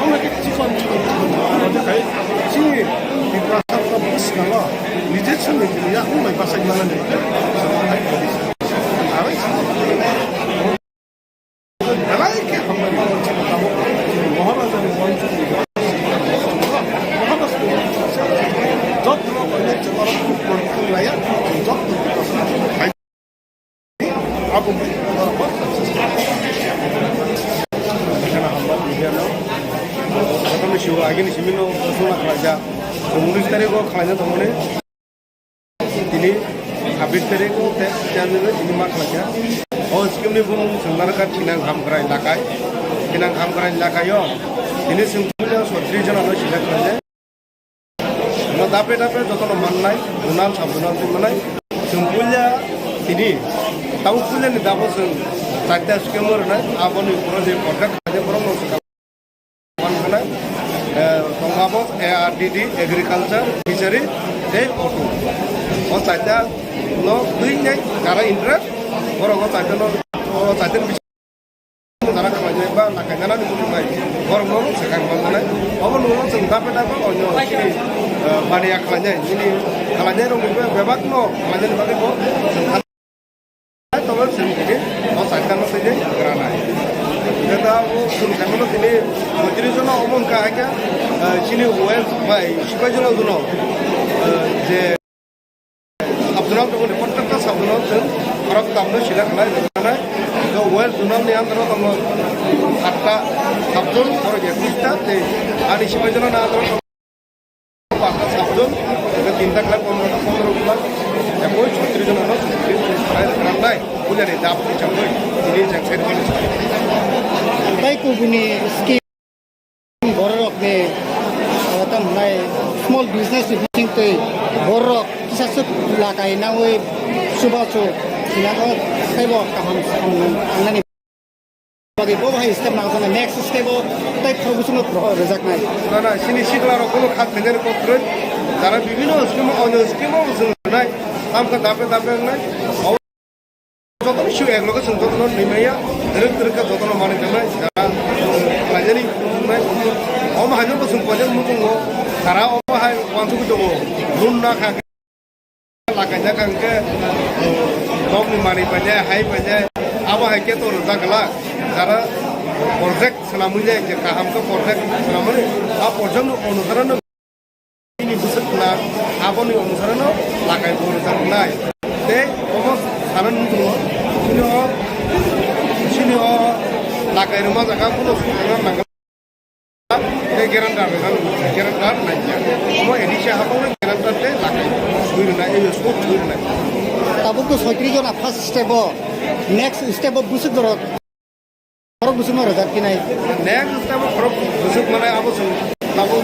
어떻게 지선 어떻게 지 이브라하타 버스가라 이제 처음이야 엄마 바사 이만한데 알아 나라이게 한번 찍었다고 모하바자는 원주고 ini habis dari ko jangan ini maklumnya oh skim ni pun sebenarnya kinang ham kerai lakai yo ini simpulnya sotri jana lo silak aja no dape jotono mannai dunal sabdunal manai simpulnya ini tahu punya ni dapo sing takta skimmer na aboni project product aja pro no kan kana tongabo ARDD agriculture fishery de auto oh takta no doing cara interest orang takta no takta cara kerja ba nakanya ni pun mai orang sekarang mana orang orang sing dape onyo ini bani akalanya ini kalanya orang bebak no kalanya bagi ko tawal sendiri no sakta no saja kerana kita sun kamu ini 30 जना omong ka aja sini wealth by 15 जना dulu je abdurrahman dulu प्रत्येकटा साबजनाव जों फाराग दामनो सिला खालाय जोंनानै wealth जुनालनि आन्दाराव दङ 8टा साबजन आरो 21टा आरो 15 जना आन्दाराव 5टा साबजन 3टा क्लाब 15 क्लाब 36 जना राननाय बुजानि दाब हिसाबै दिनै जों side tay ko buni scheme borok me tam nai small business bising te borok sasuk lakai na we subacho na ko tebo kaham angani bagi bo hai step na jana next step tay phobusung no rozak nai না সিনি শিখলার কোনো খাত ভেঙে পত্র যারা বিভিন্ন scheme অন্য scheme जों নাই আমকা দাপে দাপে নাই যত ইস্যু একলগে जों যত নিমাইয়া ধরক ধরক যত মানে নাই যারা লাজানি নাই অম হাজো जों পজে মুতুঙ্গ Karena apa hai waktu itu runa kah lakanya kan ke dog ni mari banyak hai banyak apa hai ke tu rasa kelak karena project selamunya ke kaham ke project selamunya apa project nu अनुसरण ini busuk na apa ni अनुसरण lakai urusan nai te apa saran tu sini lakai rumah jaga pun sudah nanggal guarantor nanya semua edisi apa orang guarantor deh lakai sudah nanya itu semua sudah nanya Tabuk tu 36 জন first step next step busuk dorot orang busuk mana dah kini next step orang busuk mana apa sih lalu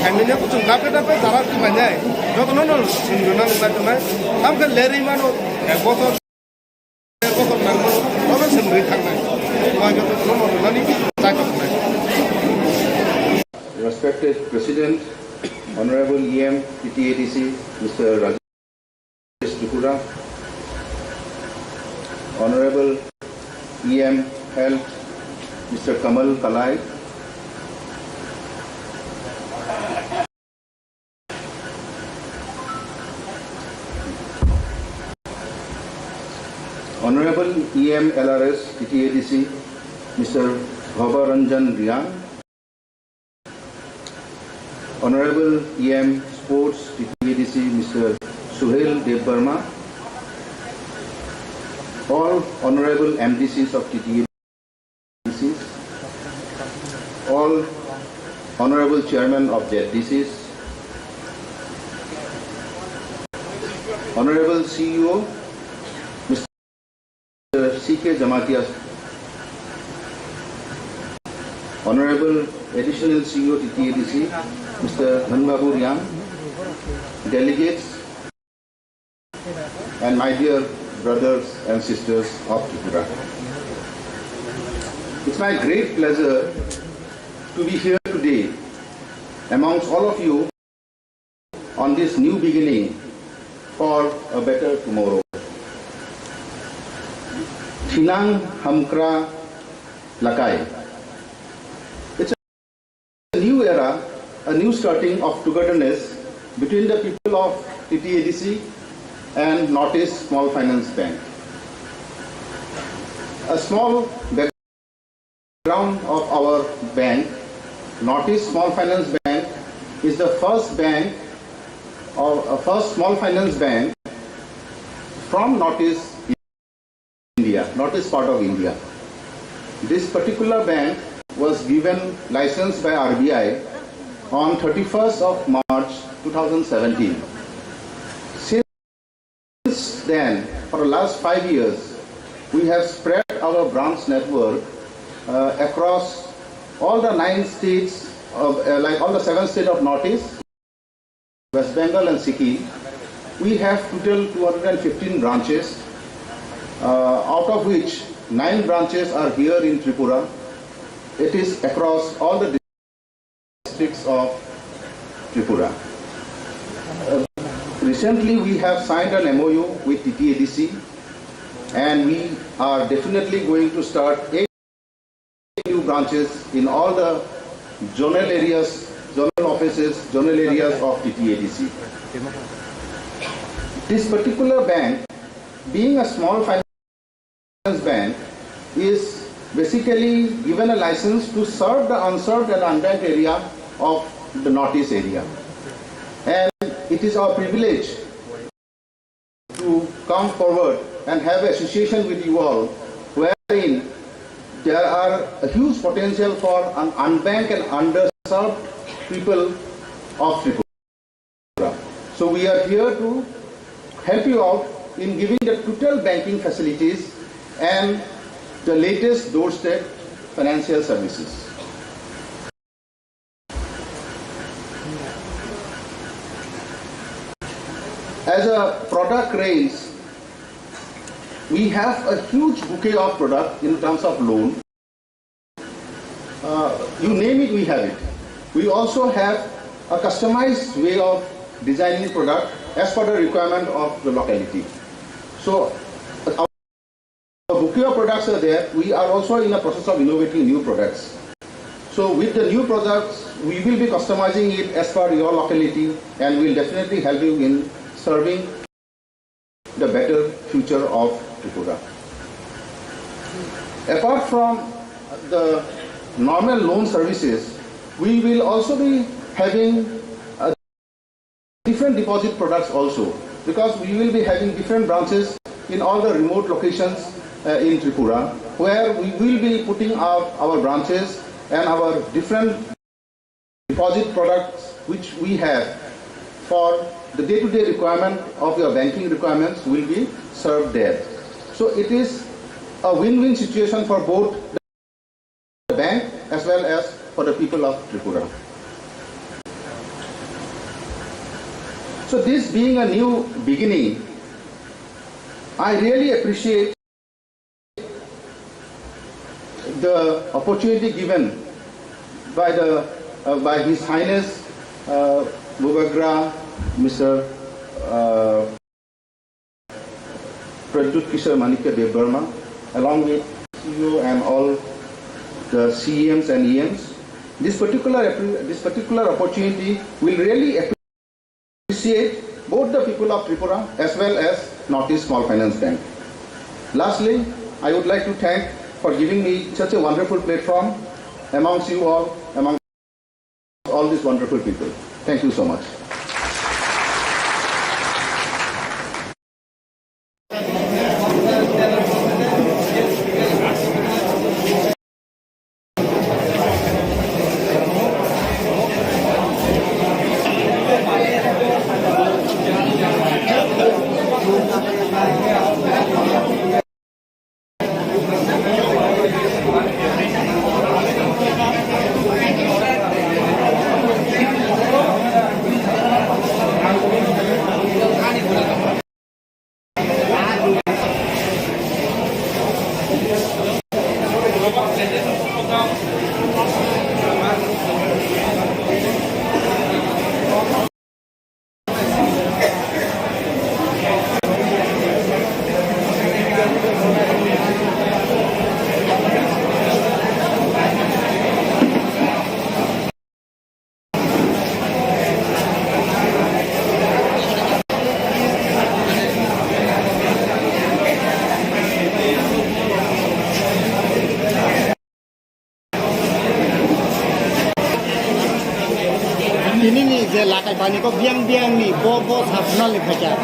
family aku cuma dapat darat tu banyak jauh tu nol sini nol lagi mana हम kan leri mana botol nanggal orang sendiri thang nang maka tu nol nol ni tak apa Respected President, Honorable EM TTADC, Mr. Rajesh Tripura, Honorable EM Health, Mr. Kamal Kalai, Honorable EM LRS TTADC, Mr. Bhavaranjan Riyan, Honorable EM Sports TTADC Mr. Suhail Devbarma, all Honorable MDCs of TTADCs, all Honorable Chairman of ZDCs, Honorable CEO Mr. C.K. Jamatia, Honorable Additional CEO TTADC Mr. Dhanbabu Riyan, delegates, and my dear brothers and sisters of Tripura. It's my great pleasure to be here today amongst all of you on this new beginning for a better tomorrow. Thinang Hamkra Lakai. It's a new era, a new starting of togetherness between the people of TTADC and Northeast Small Finance Bank. A small background of our bank, Northeast Small Finance Bank, is the first bank or first small finance bank from Northeast India, Northeast part of India. This particular bank was given license by RBI on 31st of March 2017. Since then, for the last 5 years, we have spread our branch network across all the 9 states, like all the 7 states of Northeast, West Bengal and Sikkim. We have total 215 branches, out of which 9 branches are here in Tripura. It is across all the districts of Tripura. Recently we have signed an MOU with TTADC, and we are definitely going to start 8 new branches in all the zonal areas, zonal offices, zonal areas of TTADC. This particular bank, being a small finance bank, is basically given a license to serve the unserved and unbanked area of the Northeast area. And it is our privilege to come forward and have association with you all, wherein there are a huge potential for unbanked and underserved people of Tripura. So we are here to help you out in giving the total banking facilities and the latest doorstep financial services. As a product range, we have a huge bouquet of product in terms of loan. You name it, we have it. We also have a customized way of designing product as per the requirement of the locality. So our bouquet of products are there. We are also in a process of innovating new products. So with the new products, we will be customizing it as per your locality and will definitely help you in serving the better future of Tripura. Apart from the normal loan services, we will also be having different deposit products also, because we will be having different branches in all the remote locations in Tripura, where we will be putting up our branches and our different deposit products which we have for the day-to-day requirement of your banking requirements will be served there. So it is a win-win situation for both the bank as well as for the people of Tripura. So this being a new beginning, I really appreciate the opportunity given by His Highness Bubagra, Mr. Pradyut Kishore Manikya Dev Burma, along with CEO and all the CEMs and EMs. This particular opportunity will really appreciate both the people of Tripura as well as Northeast Small Finance Bank. Lastly, I would like to thank for giving me such a wonderful platform amongst you all, among all these wonderful people. Thank you so much. Ini nih je lakai bani ko biang-biang nih bo sabnal nih baca.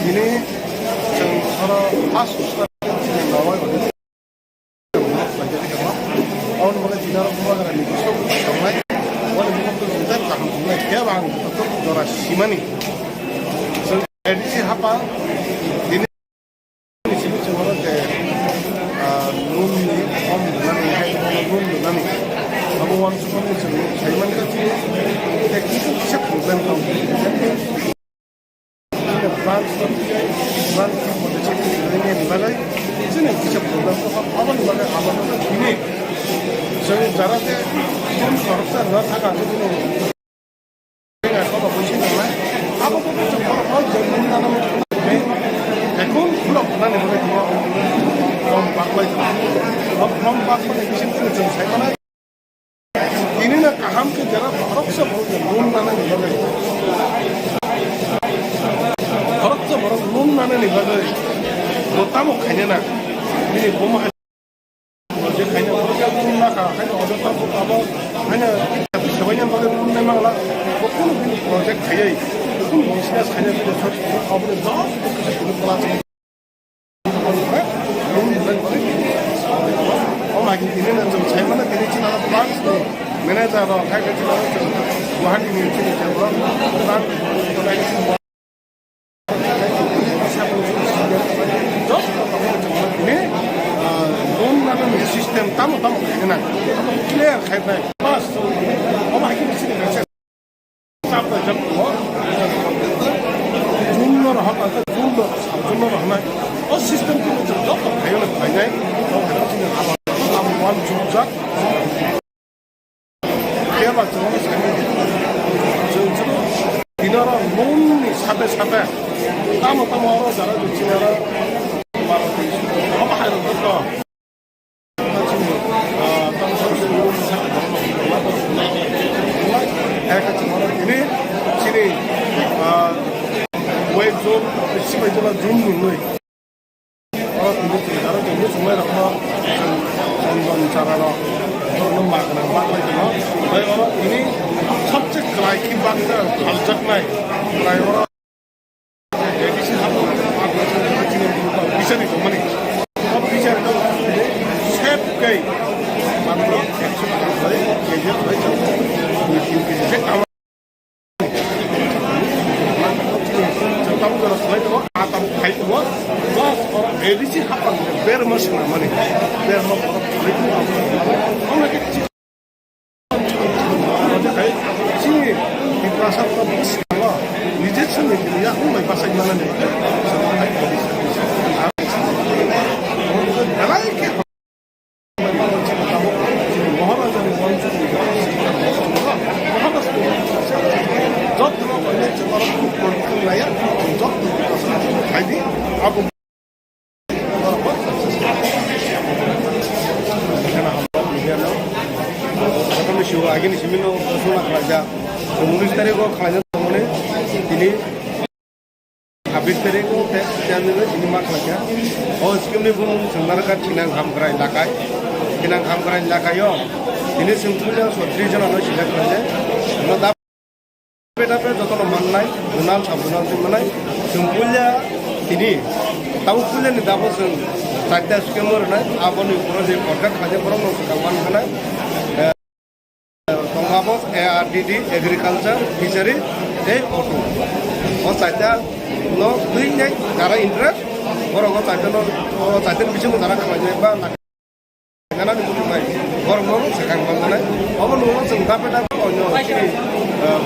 ini secara khas bawah jadi kalau orang mulai tidak rumah dengan itu semua orang bukan tujuan kaham mulai dia bang untuk doras simani edisi apa ini sini cuma ke nun ni om dengan ini nun dengan ini kamu wan cuma ni cuma saya mana kecil teknik bisa problem kamu Bank pada cekik ini dibalai, sini bisa program tu apa dibalai apa ini. Jadi jaraknya jam korupsi nggak sangat itu ini. Dengan apa posisi mana? Apa pun cuma orang jadi tanam ini. Ekon belum pernah nih boleh dia rompak lagi. Rompak pada kisah itu jam saya mana? Ini nak kaham ke jarak korupsi boleh belum tanam dibalai. Nun mana nih bagai, tamu kayaknya nak, ini rumah aja kayaknya orang nun nak, kayaknya orang tamu apa, kayaknya semuanya bagai nun memang lah, bukan ini projek kayak, bukan bisnis kayaknya kita cari apa nih dah, kita cari kelas ini, nun bagai, oh lagi ini nanti saya mana ini cina bank nih, manajer orang kayak cina Tuhan ini cina orang, bank, lagi खायनाय बास अमा हायखि सिनि खायसे साबना जब जुननो रहन आता जुननो रहनाय a system को जब हायनो फायनाय तो हायनो आम वन जुजा केबा जोंनि सानि जों दिनारा न'नि साबे तामो आरो जारा जोंनिरा बारा अमा हायनो तो ini sini wave zone siapa itu lah zoom dulu. Orang ini cara ini semua orang orang cara orang makan lagi lah. Tapi orang ini subjek kelai kiban dah haljak naik. Kelai orang jadi sih apa bisa nih teman ni. Apa bisa itu shape kayak mana action baik, kerja baik macam atau kayak itu, bos orang edisi apa? Biar masuk nama ni, biar mau orang itu apa? Orang kecil, macam kayak sini di pasar tu sekolah, ni je sendiri dia, orang pasar mana ni? Sama kayak edisi. Kalau ikut, mohon aja ni orang tu mohon aja. Job tu orang ni orang tu orang lain, job tu Haidi, aku kami siapa lagi ni simino semua kerja. Kemudian tadi ko kerja temuනේ ini habis tadi ko jangan ini mak kerja. Oh sekarang ni pun sebenarnya kan cinang ham kerai lakai yo. Ini sebetulnya suatu reason ada cinang kerja. Mada Tapi jotono manai, bunal sabunal tu manai, sempulnya ini, tahu punya ni dapat sen, saja skemor nai, apa ni projek korkan kaje korang mau kawan mana, tongkapos ARDD agriculture fishery, auto, oh saja no doing ni, cara interest, orang saja bisa mengara kaje ba, karena ni pun mai, orang mau sekarang mana, orang mau sengkap Onyo ini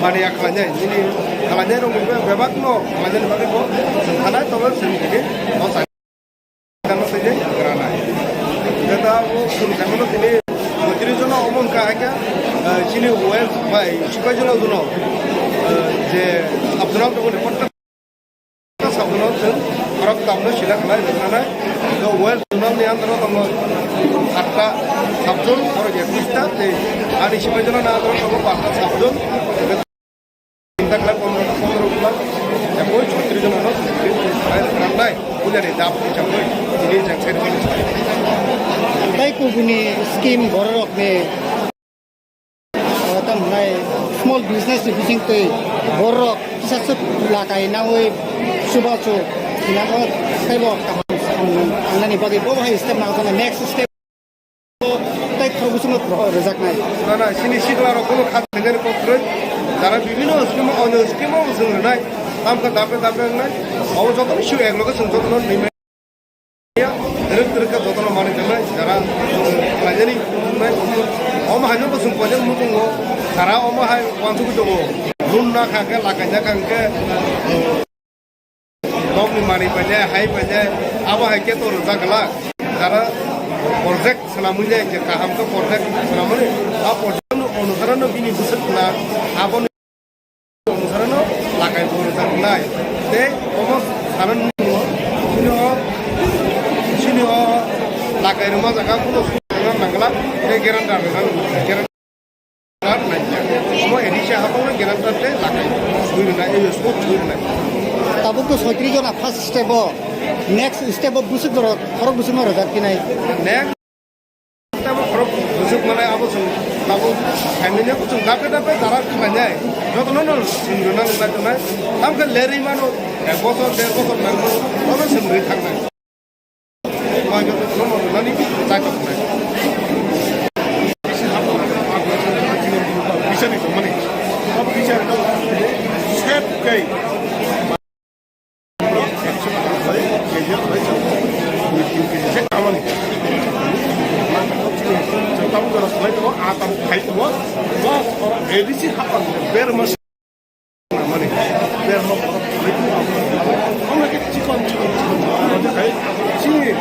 pada akalnya ini akalnya orang bebak no akalnya bagi ko karena itu kan sendiri oh saya karena saja kerana kita pun kami ini menteri jono omong kaya sini well baik supaya jono jono je abdullah tu pun dapat sabunat orang tamu sila kelai kerana the well jono ni antara tamu harta sabun orang je kita ada supaya jono na antara tamu harta sabun kita kelai pondok bulan ya boleh menteri jono no kerana punya ni dapat dicapai ini jangan sekali. Baik kubuni skim borok ni mulai small business bising tu borok satu lakai nawe subacu kita ko tebok ang nani bagi bawa step na ko next step tai promotion rezak nai na sini sikla ro kono khat dengan ko terus jara bibino skim ono skim o sung nai tam ka dape nai aw joto issue ek log sung joto ni ya terus ka joto mani nai jara lajani nai om hanyo ko sung pojang mutungo jara om hai wantu ko jogo runna khake lakanya kangke Dom mani paja, hai paja, apa hai kita orang jaga cara projek selamunya je kaham ke projek selamunya, apa projek nu onusaran nu bini busuk na, apa nu onusaran nu lakai orang jaga te, omos saran sini lakai rumah jaga kuno dengan nangla, te geranda nanya, omo edisi apa nu geranda te lakai, sudah na, sport sudah na. Tabuk tu sotri jona first step next step busuk dorot orang busuk mana rezat kinai next step orang busuk mana apa sung tabuk family aku sung dapat darat mana jodoh nol sungguhan nol mana am kan leri mana bosor nanggo orang sendiri thang mana mau jodoh nol nani cakap mana bisa nih teman nih apa bisa itu shape kayak tahu kalau selain itu atau kayak plus or ADC happen very much money. There no chicken kayak sini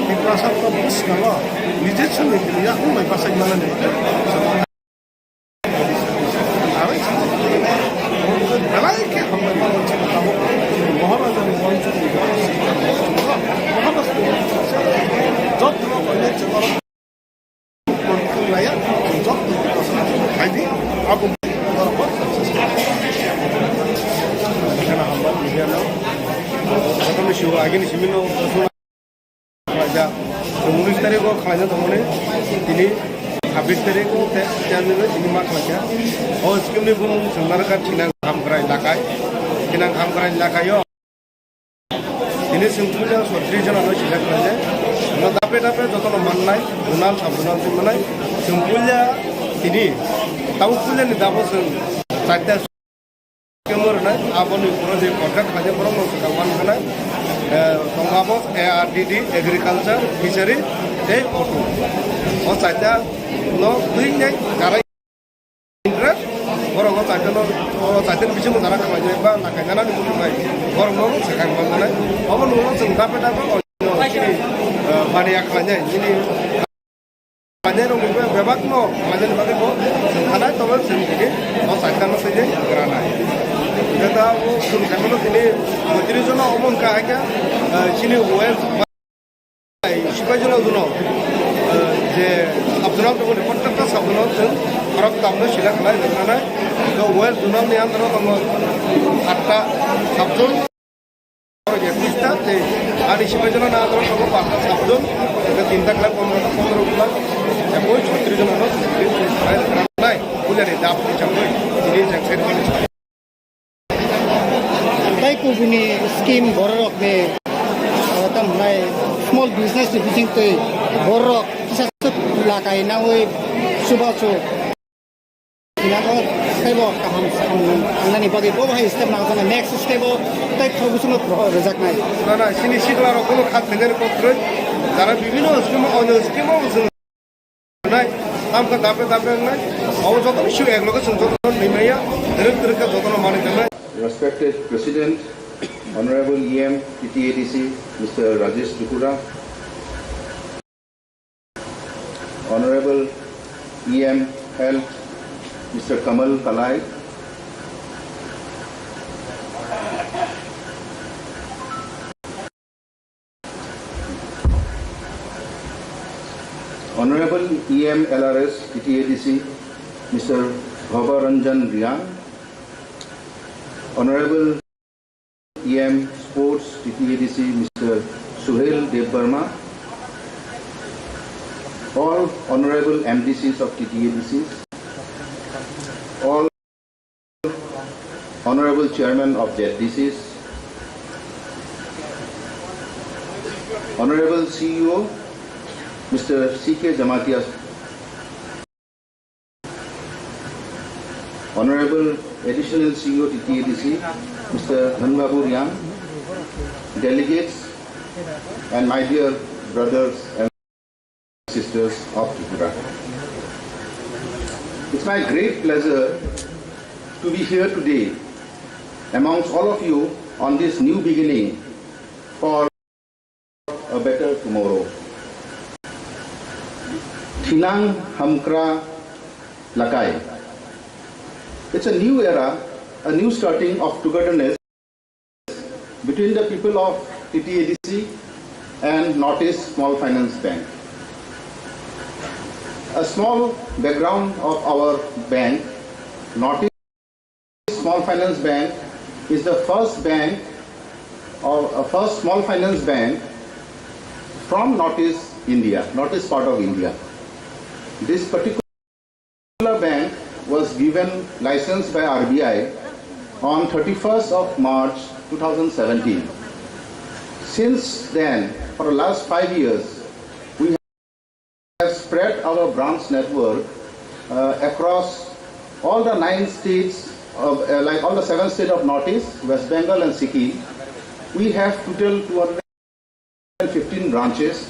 di pasar kampus kalau নিজে sendiri dia aku mau pasar mana nih Malaika hamma মহারাজা যত্ন করলে লাইয়া যত্ন আইদি আগুন বরাবর এখানে হামলা মিডিয়ানো প্রথমে শিব আগে সিমিন রাজা 19 তারিখও খাওয়া তমনে তিনি 26 তারিখও জানিয়ে তিনি মা খাওয়া ও স্কিমনি বুন সরকার ঠিনা কাম করাই লাগায় ঠিনা কাম করাই লাগায়ও তিনি সিম্পলটা 36 জন আলো সিলেক্ট হয়েছে দাপে দাপে যত মাননাই জোনাল সাব জোনাল মাননাই সিম্পলটা তিনি তাও ফুলেনি দাবো जों চারটা কেমরনাই আপনি পুরো যে কন্ট্রাক্ট খাজে পুরো নসকা মানখানাই দंगाबो ARDD এগ্রিকালচার ফিশারি এই অটো ও চারটা নো দুইনাই যারা ইন্টারেস্ট বরং চারটার পিছনে যারা খাওয়াই বা লাগাইজানাनै बुंबाय বরং সেখান মাননাই অবো নো जों দাপে দাপে बानिया खालामनाय दिनै खालामनाय दंबो बेबाक न खालामनाय बागैबो जों थानाय तबे जों दिनै साइडखान फैदे ग्रानाय दा जों थांनो दिनै 32 জন अमन काहायका सिनि वेल 25 জন जुन जे साबजुनाव दङ कन्ट्राक्टर साबजुनाव जों फरक दामनो सिला खालाय जानाय दा वेल जुनावनि आन्दाराव दङ 8टा साबजुन আর হিসেবে জন্য না আদর সব পাঁচটা সাতজন 3 লাখ 15 লাখ এবং 36 জন নাই বুঝারি দাপ হিসাবে তিনি সেট করেছেন তাই কুবুনি স্কিম বড়রক নে তামনাই স্মল বিজনেস বিজিং তৈ বড়রক কিসাসক লাকাই না ওই সুবাসু Inago stebo kaham anani bagi bo hai step na kana next stebo tai khobusung rejak nai না সিনি শিখলার কোনো খাত থেকে পত্র যারা বিভিন্ন স্কিম অন্য স্কিম নাই আমকা দাপে দাপে নাই অবযতন শিউ একলগে যতন নিমাইয়া দরক যতন মানে দেয় Respected President, Honorable EM TTADC Mr. Rajesh Tripura, Honorable EM Health Mr. Kamal Kalai, Honorable EM LRS TTADC Mr. Bhavaranjan Riyan, Honorable EM Sports TTADC Mr. Suhail Devbarma, all Honorable MDCs of TTADCs, all Honorable Chairman of ZDCs, Honorable CEO Mr. C.K. Jamatia, Honorable Additional CEO TTADC Mr. Dhanbabu Riyan, delegates and my dear brothers and sisters of Tripura. It's my great pleasure to be here today amongst all of you on this new beginning for a better tomorrow. Thinang Hamkra Lakai. It's a new era, a new starting of togetherness between the people of TTADC and Northeast Small Finance Bank. A small background of our bank, Northeast Small Finance Bank is the first small finance bank from Northeast India, Northeast part of India. This particular bank was given license by RBI on 31st of March 2017. Since then, for the last 5 years, we have spread our branch network across all the 9 states, like all the 7 states of Northeast, West Bengal and Sikkim. We have total 215 branches,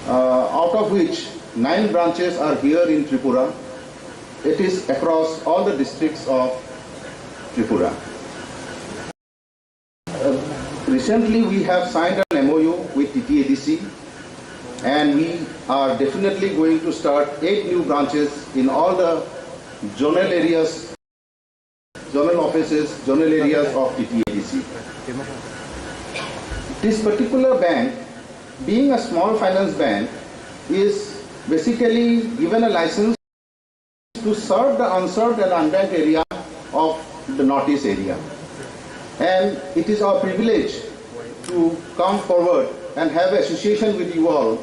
out of which 9 branches are here in Tripura it is across all the districts of Tripura. Recently, we have signed an MOU with TTADC, and we are definitely going to start 8 new branches in all the zonal areas, zonal offices, zonal areas of TTADC. This particular bank, being a small finance bank, is basically given a license to serve the unserved and unbanked area of the Northeast area. And it is our privilege to come forward and have association with you all,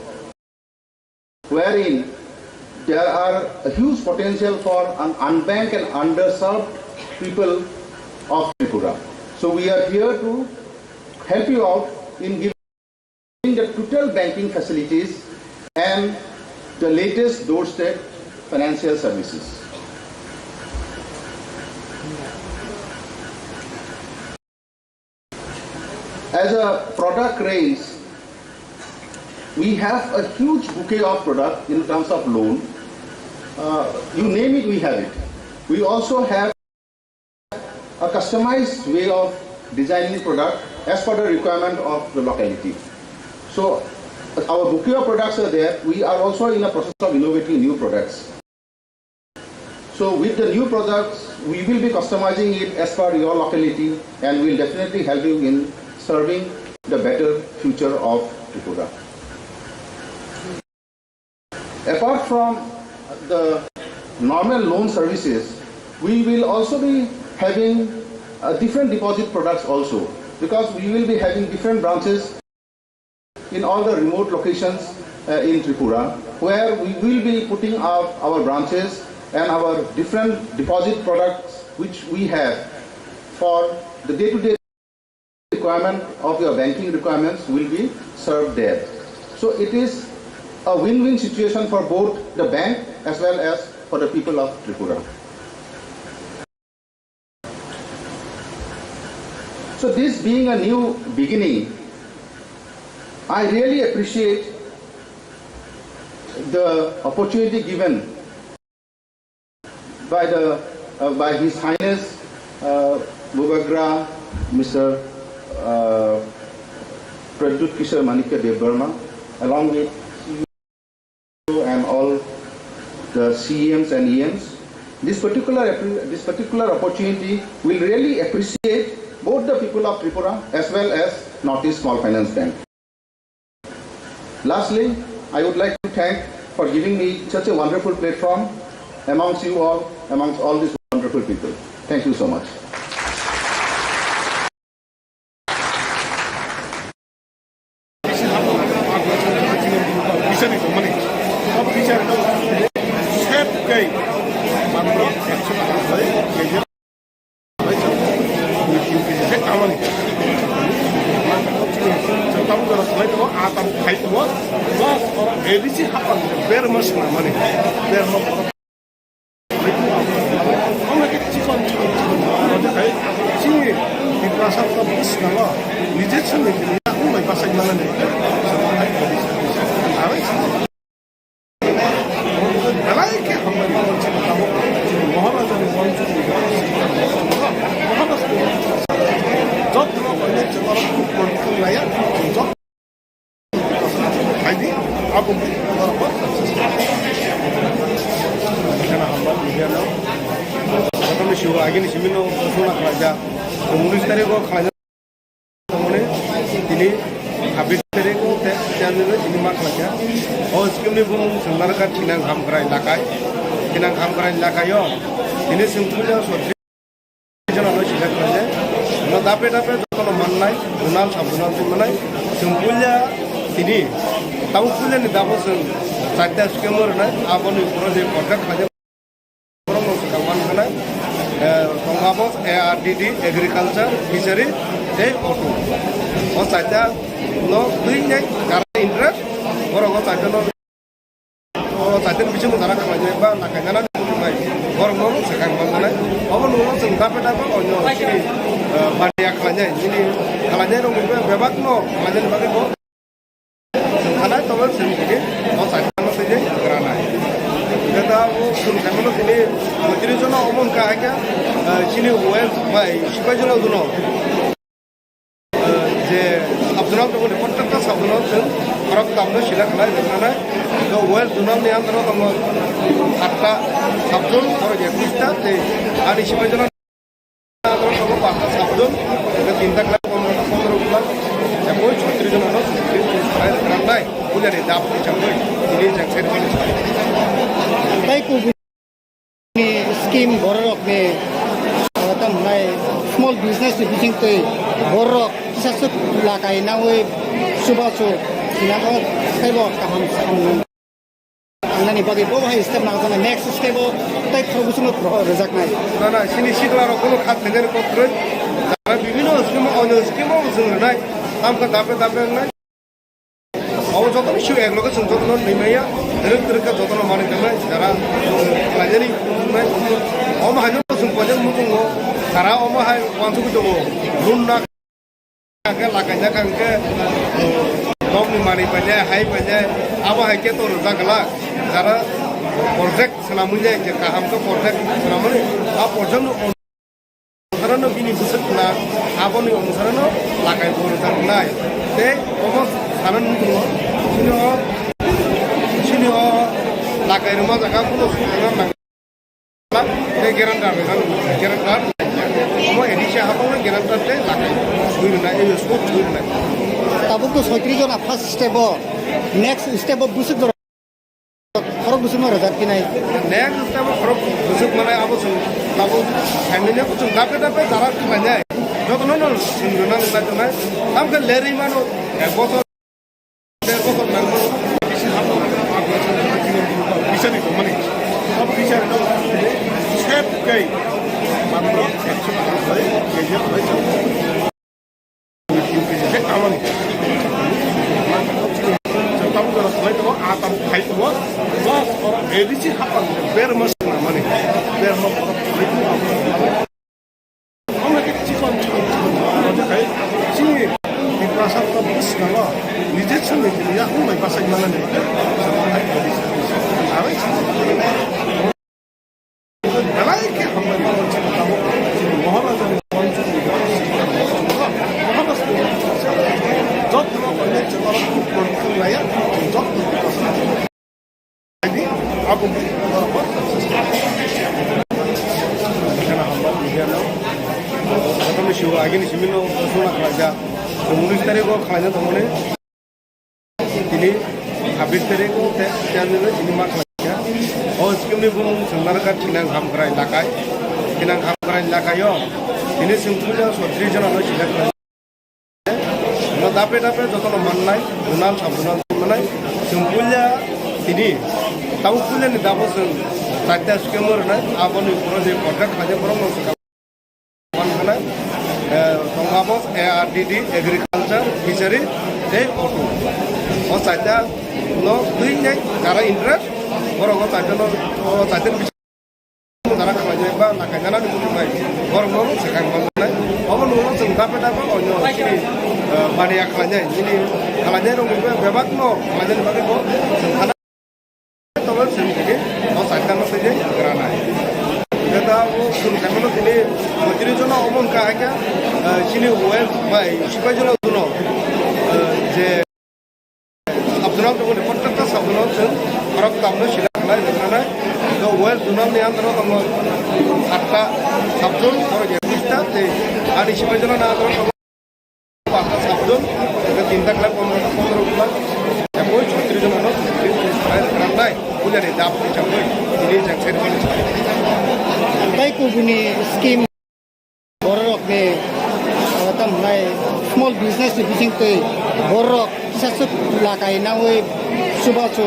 wherein there are a huge potential for unbanked and underserved people of Tripura. So we are here to help you out in giving the total banking facilities and the latest doorstep financial services. As a product range, we have a huge bouquet of product in terms of loan. You name it, we have it. We also have a customized way of designing product as per the requirement of the locality. So our bouquet of products are there. We are also in a process of innovating new products. So with the new products, we will be customizing it as per your locality, and will definitely help you in serving the better future of Tripura. Apart from the normal loan services, we will also be having different deposit products also, because we will be having different branches in all the remote locations in Tripura, where we will be putting up our branches and our different deposit products which we have for the day-to-day requirement of your banking requirements will be served there. So it is a win-win situation for both the bank as well as for the people of Tripura. So this being a new beginning, I really appreciate the opportunity given by His Highness Bubagra, Mr. Pradyut Kishore Manikya Dev Burma, along with you and all the CEMs and EMs. This particular opportunity will really appreciate both the people of Tripura as well as Northeast Small Finance Bank. Lastly, I would like to thank for giving me such a wonderful platform amongst you all, amongst all these wonderful people. Thank you so much. ARDD Agriculture Fishery Day Auto. O saja no doing karena interest orang o saja no o saja bisa mengara kerja ba nakanya na mai orang no sekarang mana orang no sengkap dapat onyo sini banyak kerja ini kerja no bebas no kerja ni bagi bo karena tawar sini o saja no saja kerana kita o sun kamu no sini 30 জন অমন কাহাকে চিনি Wales by সিপাই জন দুন যে সাবধান দङ প্রত্যেকটা সাবধান जों ফারাক দামनो সিলা খালাই দেখানাय তো ওয়েলস দুনালनि आन्दाराव दङ 8টা সাবধান और 21টা তে आनि सिपाइ জন आन्दाराव दङ 5টা সাবধাन এটা 3টা ক্লাব 15 ক্লাব এবং 36 জন হলো খালাই দেখানাय বুঝানি দাপ হিসাবে তিনি জ্যাকসের তাই কুবুনি স্কিম বড়রক বে তামनाय स्मॉल बिजनेस बिथिं तै बड़रक किसासो लागाय नावै सुबासो सिनाखौ साइबो गाहाम आंनानि बागै बहाय स्टेप नागाजाना नेक्स्ट स्टेपआव ताइ प्रबुसनो रोजाकनाय ना ना सिनि सिगलाराव कोनो खातनेर पत्र जारा বিভিন্ন स्किम अन स्किमाव जों होनाय आमखौ दाबे दाबे होनाय अब जतन इस्यु एकलगे जों जतन निमाया धोरोम धोरोमखौ जतन मानि थांनाय जारा लायजानि होनाय अम हाजो जों पजन मुदङ जारा अम हाय वानसुबो दङ रुन ना के लागायना खांके गावनि मानि पाजे हाय पाजे आबो हाय के तो जागला जारा प्रोजेक्ट सलामुले जे काहामखौ प्रोजेक्ट सलामुले आ प्रोजेक्ट অনুসরণ বিনি বুঝনা আবনি অনুসরণ লাগাই বড় জানাই তে অবস সারান সিনিও লাগাই রমা জায়গা কোনো সুবিধা না তে গ্যারান্টার আমার এডিশা হাবো গ্যারান্টার তে লাগাই সুবিধা না এই সব সুবিধা না তাবুক তো 36 জন ফার্স্ট স্টেপও নেক্সট স্টেপও বুঝি खरब बुसुमा रोजाक किनाय नेक्स्ट स्टेप खरब बुसुक माने आबो जों लाबो फैमिली को जों दाबे दाबे जारा खालामनाय जतन न सिंगना लाजनाय आमके लेरि मानो एक बছর देर बছর नांगौ बिसि हाबो बिसनि माने सब बिचार न सेफ गई मात्र 100 टाका गेजेर भाई के कामनि tamu kalau mulai itu atam kai itu bos orang edisi apa ber masuk namanya ber mau itu apa orang kita cikon ada kai sini di pasar kampus kalau nije sendiri dia aku mau pasar mana nih sama kai edisi apa sih kalau ini apa mau cerita tahu mohon aja job mau kerja orang kurang layak job jadi aku apa karena hamba dia lo atau mesti lagi nih sih mino sudah kerja 19 tarik kok kerja temennya ini habis tarik kok jangan ini mak kerja oh sekarang ini pun sebenarnya cinang ham kerai lakai cinang ham kerai lakai yo ini simpulnya sotri jangan lo cinang dape dape jotono manai dunal sabunal manai simpulnya ini tahu punya ni dapo sen tadi skemur na aboni project produk aja promo sekarang mana tongabos ARDD agriculture fishery de auto oh saja no duitnya cara interest orang saja no saja cara kerja apa nakanya nanti bukan baik orang sekarang mana orang orang sen dape dape onyo sini Maria kalanya ini kalanya dong bebas no kalanya dipakai kok karena tolong sendiri mau sadar saja kerana kita sun kami lo ini menteri jono omon kahnya sini Wales baik siapa jono duno je Abdullah dong प्रत्येकটা সাবধান जों ফারাক দামनो সিলা খালাই দেখানাय তো Wales দুনালनि आन्दाराव दङ 8টা সাবধান और 21টা তে आनि सिपाइ jono आन्दाराव दङ 5টা সাবধান এটা 3টা ক্লাব 15 ক্লাব এবং 36 জন হলো খালাই দেখানাय বুঝানি দাপ হিসাবে তিনি জ্যাকসের তাই কুবুনি স্কিম বড়রক বে তামनाय स्मॉल बिजनेस बिथिं तै बड़रक किसासो लागाय नावै सुबासो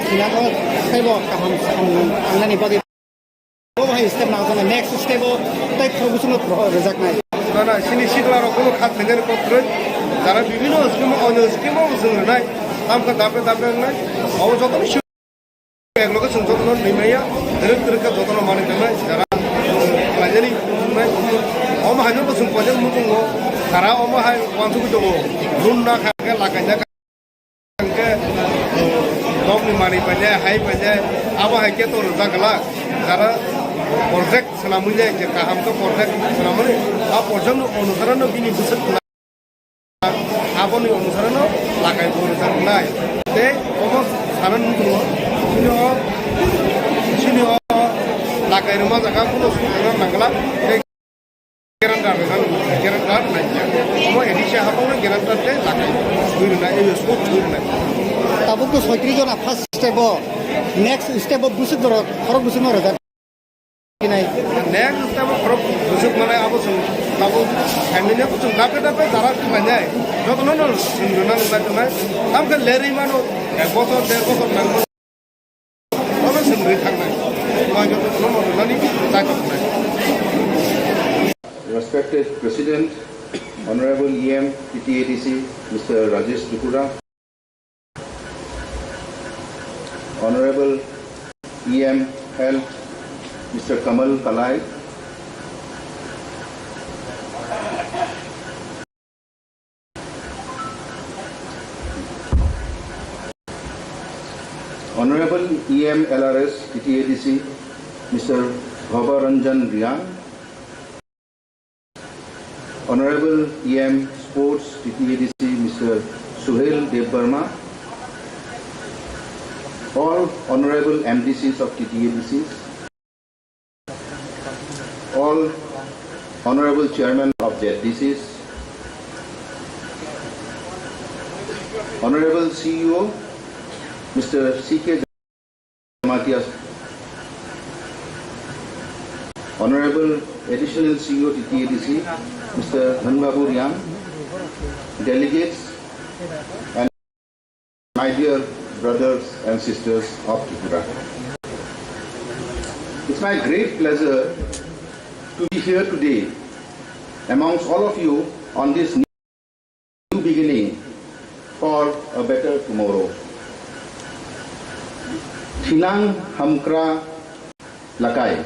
सिनाखौ साइबो गाहाम आंनानि बागै बहाय स्टेप नागाजाना नेक्स्ट स्टेपआव ताइ प्रबुसनो रोजाकनाय ना ना सिनि सिगलाराव कोनो खातनेर पत्र जारा বিভিন্ন स्किम अन स्किमाव जों होनाय आमखौ दाबे दाबे होनाय अब जतन इस्यु एकलगे जों जतन निमाया धोरोम धोरोमखौ जतन मानि थांनाय जारा लायजानि होनाय अम हाजो जों पजन मुदङ जारा अम हाय वानसुबो दङ रुन ना खांके लागायना खांके गावनि मानि पाजे हाय पाजे आबो हाय के तो जागला Zara project selamunya je kaham ke project selamanya a project no अनुसरण bini busuk aboni अनुसरण lakai borusan nai te omo sanan nulo sini lakai rumah jaga kuno sudah nangla Gerandar nanya, omo edisi apa pun gerandar te lakai buru nai itu sport buru nai. Tabuk tu 36 জন first step next step busuk dorok khorok busuk maro jan kinai Next step khorok busuk mana abo sung tabu family ko sung dapat jara ki manjai joto no sunguna nang nai am ke leri mano bosor der bosor nang obo sungri thang nai ma joto no nani tai thang nai. Respected President, Honorable EM TTADC, Mr. Rajesh Tripura, Honorable EM Health, Mr. Kamal Kalai, Honorable EM LRS TTADC, Mr. Bhavaranjan Riyan, Honorable EM Sports TTADC, Mr. Suhail Devbarma, all Honorable MDCs of TTADCs, all Honorable Chairman of ZDCs, Honorable CEO, Mr. C.K. Matias, Honorable Additional CEO TTADC, Mr. Dhanbabu Riyan, delegates, and my dear brothers and sisters of Tripura. It's my great pleasure to be here today amongst all of you on this new beginning for a better tomorrow. Thinang Hamkra Lakai.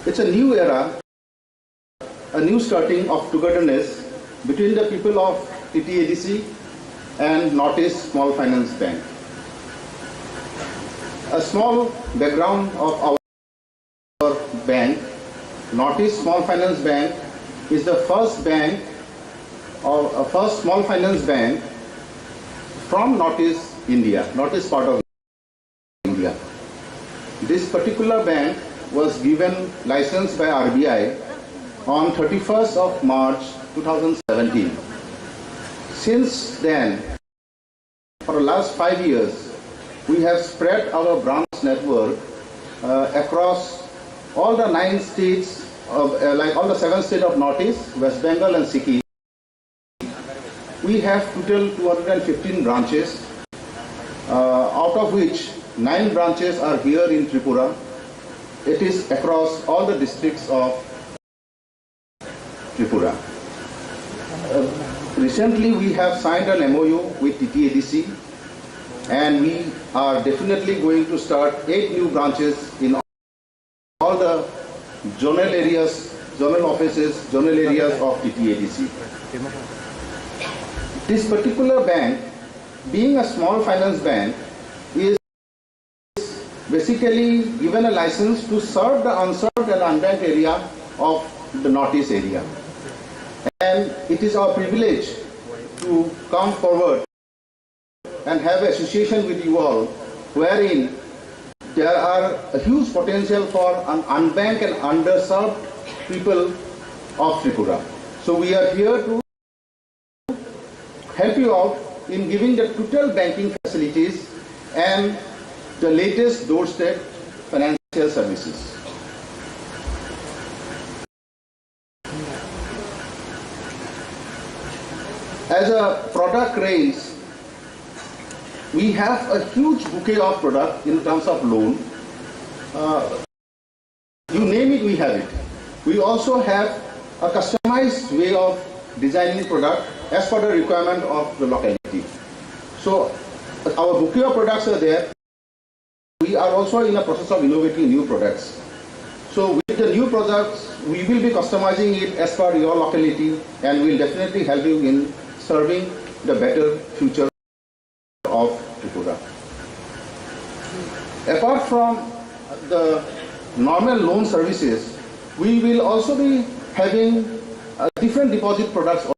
It's a new era, a new starting of togetherness between the people of TTADC and Northeast Small Finance Bank. A small background of our bank, Northeast Small Finance Bank is the first bank or a first small finance bank from Northeast India, Northeast part of India. This particular bank was given license by RBI on 31st of March 2017. Since then, for the last 5 years, we have spread our branch network across all the 9 states, like all the 7 states of Northeast, West Bengal and Sikkim. We have total 215 branches, out of which 9 branches are here in Tripura. It is across all the districts of Tripura. Recently, we have signed an MOU with TTADC, and we are definitely going to start 8 new branches in all the zonal areas, zonal offices, zonal areas of TTADC. This particular bank, being a small finance bank, is basically given a license to serve the unserved and unbanked area of the Northeast area. And it is our privilege to come forward and have association with you all, wherein there are a huge potential for an unbanked and underserved people of Tripura. So we are here to help you out in giving the total banking facilities and the latest doorstep financial services. As a product range, we have a huge bouquet of product in terms of loan. You name it, we have it. We also have a customized way of designing product as per the requirement of the locality. So our bouquet of products are there. We are also in a process of innovating new products. So with the new products, we will be customizing it as per your locality, and will definitely help you in serving the better future of Tripura. Apart from the normal loan services, we will also be having different deposit products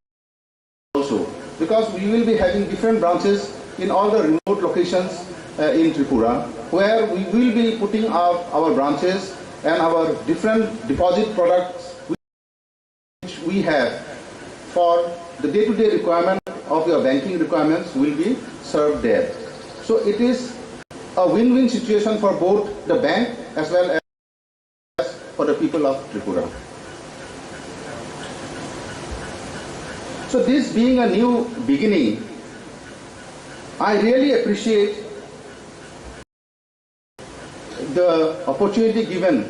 also, because we will be having different branches in all the remote locations in Tripura, where we will be putting up our branches and our different deposit products which we have for the day-to-day requirement of your banking requirements will be served there. So it is a win-win situation for both the bank as well as for the people of Tripura. So this being a new beginning, I really appreciate the opportunity given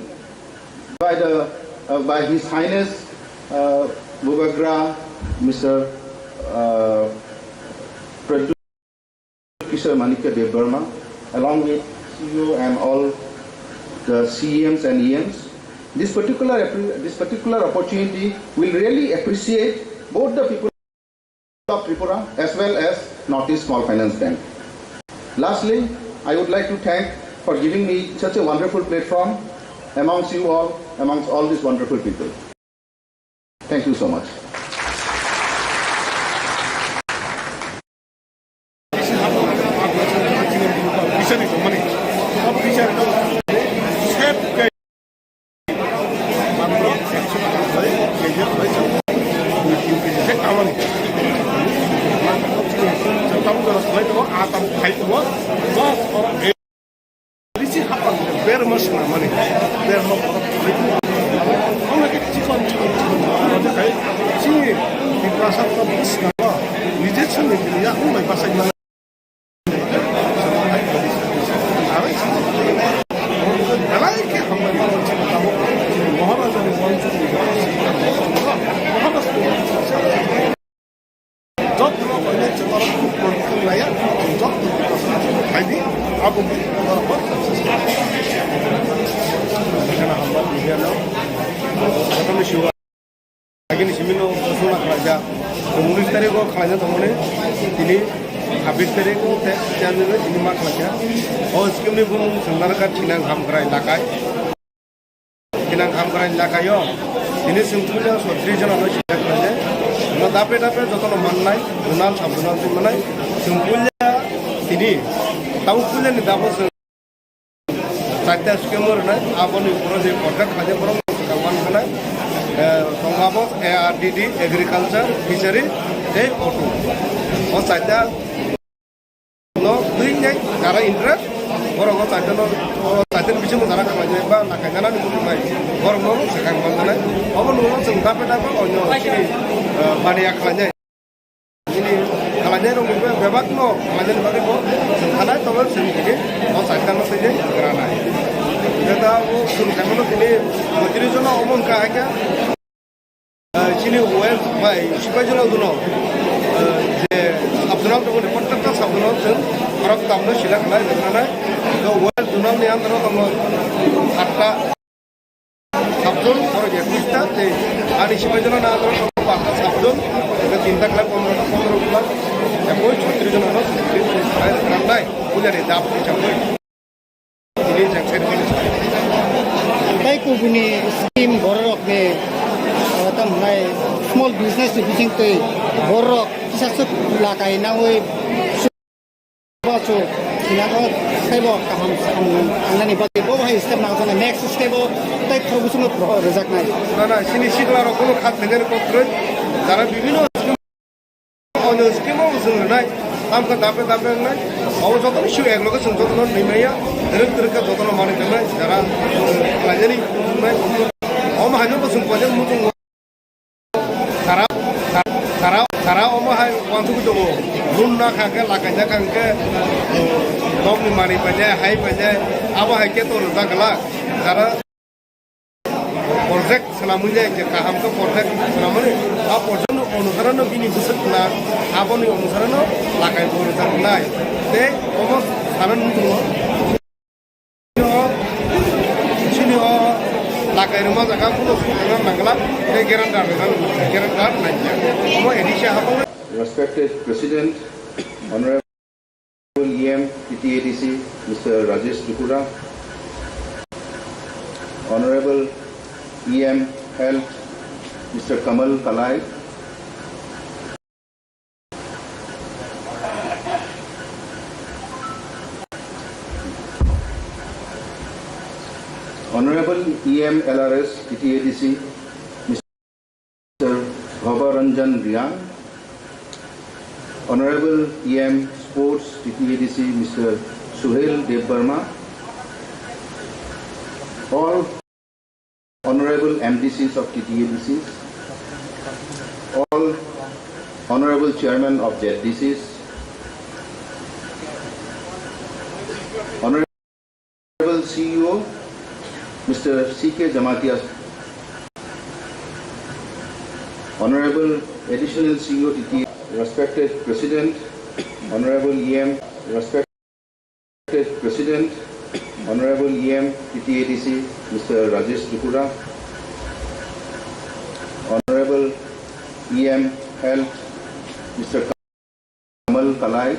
by His Highness Bubagra, Mr. Pradyut Kishore Manikya Dev Burma, along with CEO and all the CEMs and EMs. This particular opportunity will really appreciate both the people of Tripura as well as Northeast Small Finance Bank. Lastly, I would like to thank for giving me such a wonderful platform amongst you all, amongst all these wonderful people. Thank you so much. Agriculture, fishery, they auto. Or Saita no doing that, Gara interest, or a Saita or Satan Bishop Zara Kamajaba, like a Gana, or no, second one, or no, some capital on your Maria Kalane. Kalanero, Babakno, Madan Baribo, Hana Towers, or Satan of the day, Grana. That some Kamano today, Majirizona Omon Kaga. Chini well by Shipajano Duno, the Abdullah to the Portaka Sabdullah, Arab Tamna Shilak Lai, the well do not the Andro Hatta Abdul or Yakista, the Adishipajana Abdul, the Tinta Club on the Club, the Boy Trigonos, Grandai, who are adapted to it is accepted. Like Ubuni scheme borrow of the small business using the borrow sasuk lakai na we so kinago stable kaham angani bagi bo hai step na the next stable type provision of result na na sini sigla ro kono khat thege ko pro dara bibino ono scheme o sung na am ka dape na aw joto issue ek logo sung joto ni meya direct ka joto no mane na dara lajani na om hajo ko sung ko mu Kara omahai wantu kudo lunna kangke lakanya kangke dom ni mari panya hai panya awa hai ke to ruza kala kara project selamunya ke kaham ke project selamune a project no onusaran no bini busat na abo ni onusaran no lakai to ruza kala te omo sanan mutu sini o lakai rumah jaga kudo sunan nangla te gerandar nanya omo edisha habo. Respected President, Honorable EM, PTADC, Mr. Rajesh Tripura, Honorable EM Health, Mr. Kamal Kalai. Honorable EM LRS TTADC, Mr. Bhavaranjan Riyan. Honorable EM Sports TTADC, Mr. Suhail Devbarma. All Honorable MDCs of TTADCs, all Honorable Chairman of ZDCs, Honorable CEO, Mr. C.K. Jamatia, Honorable Additional CEO TTA, respected President, Honorable EM, respected President, Honorable EM TTADC, Mr. Rajesh Tripura, Honorable EM Health, Mr. Kamal Kalai,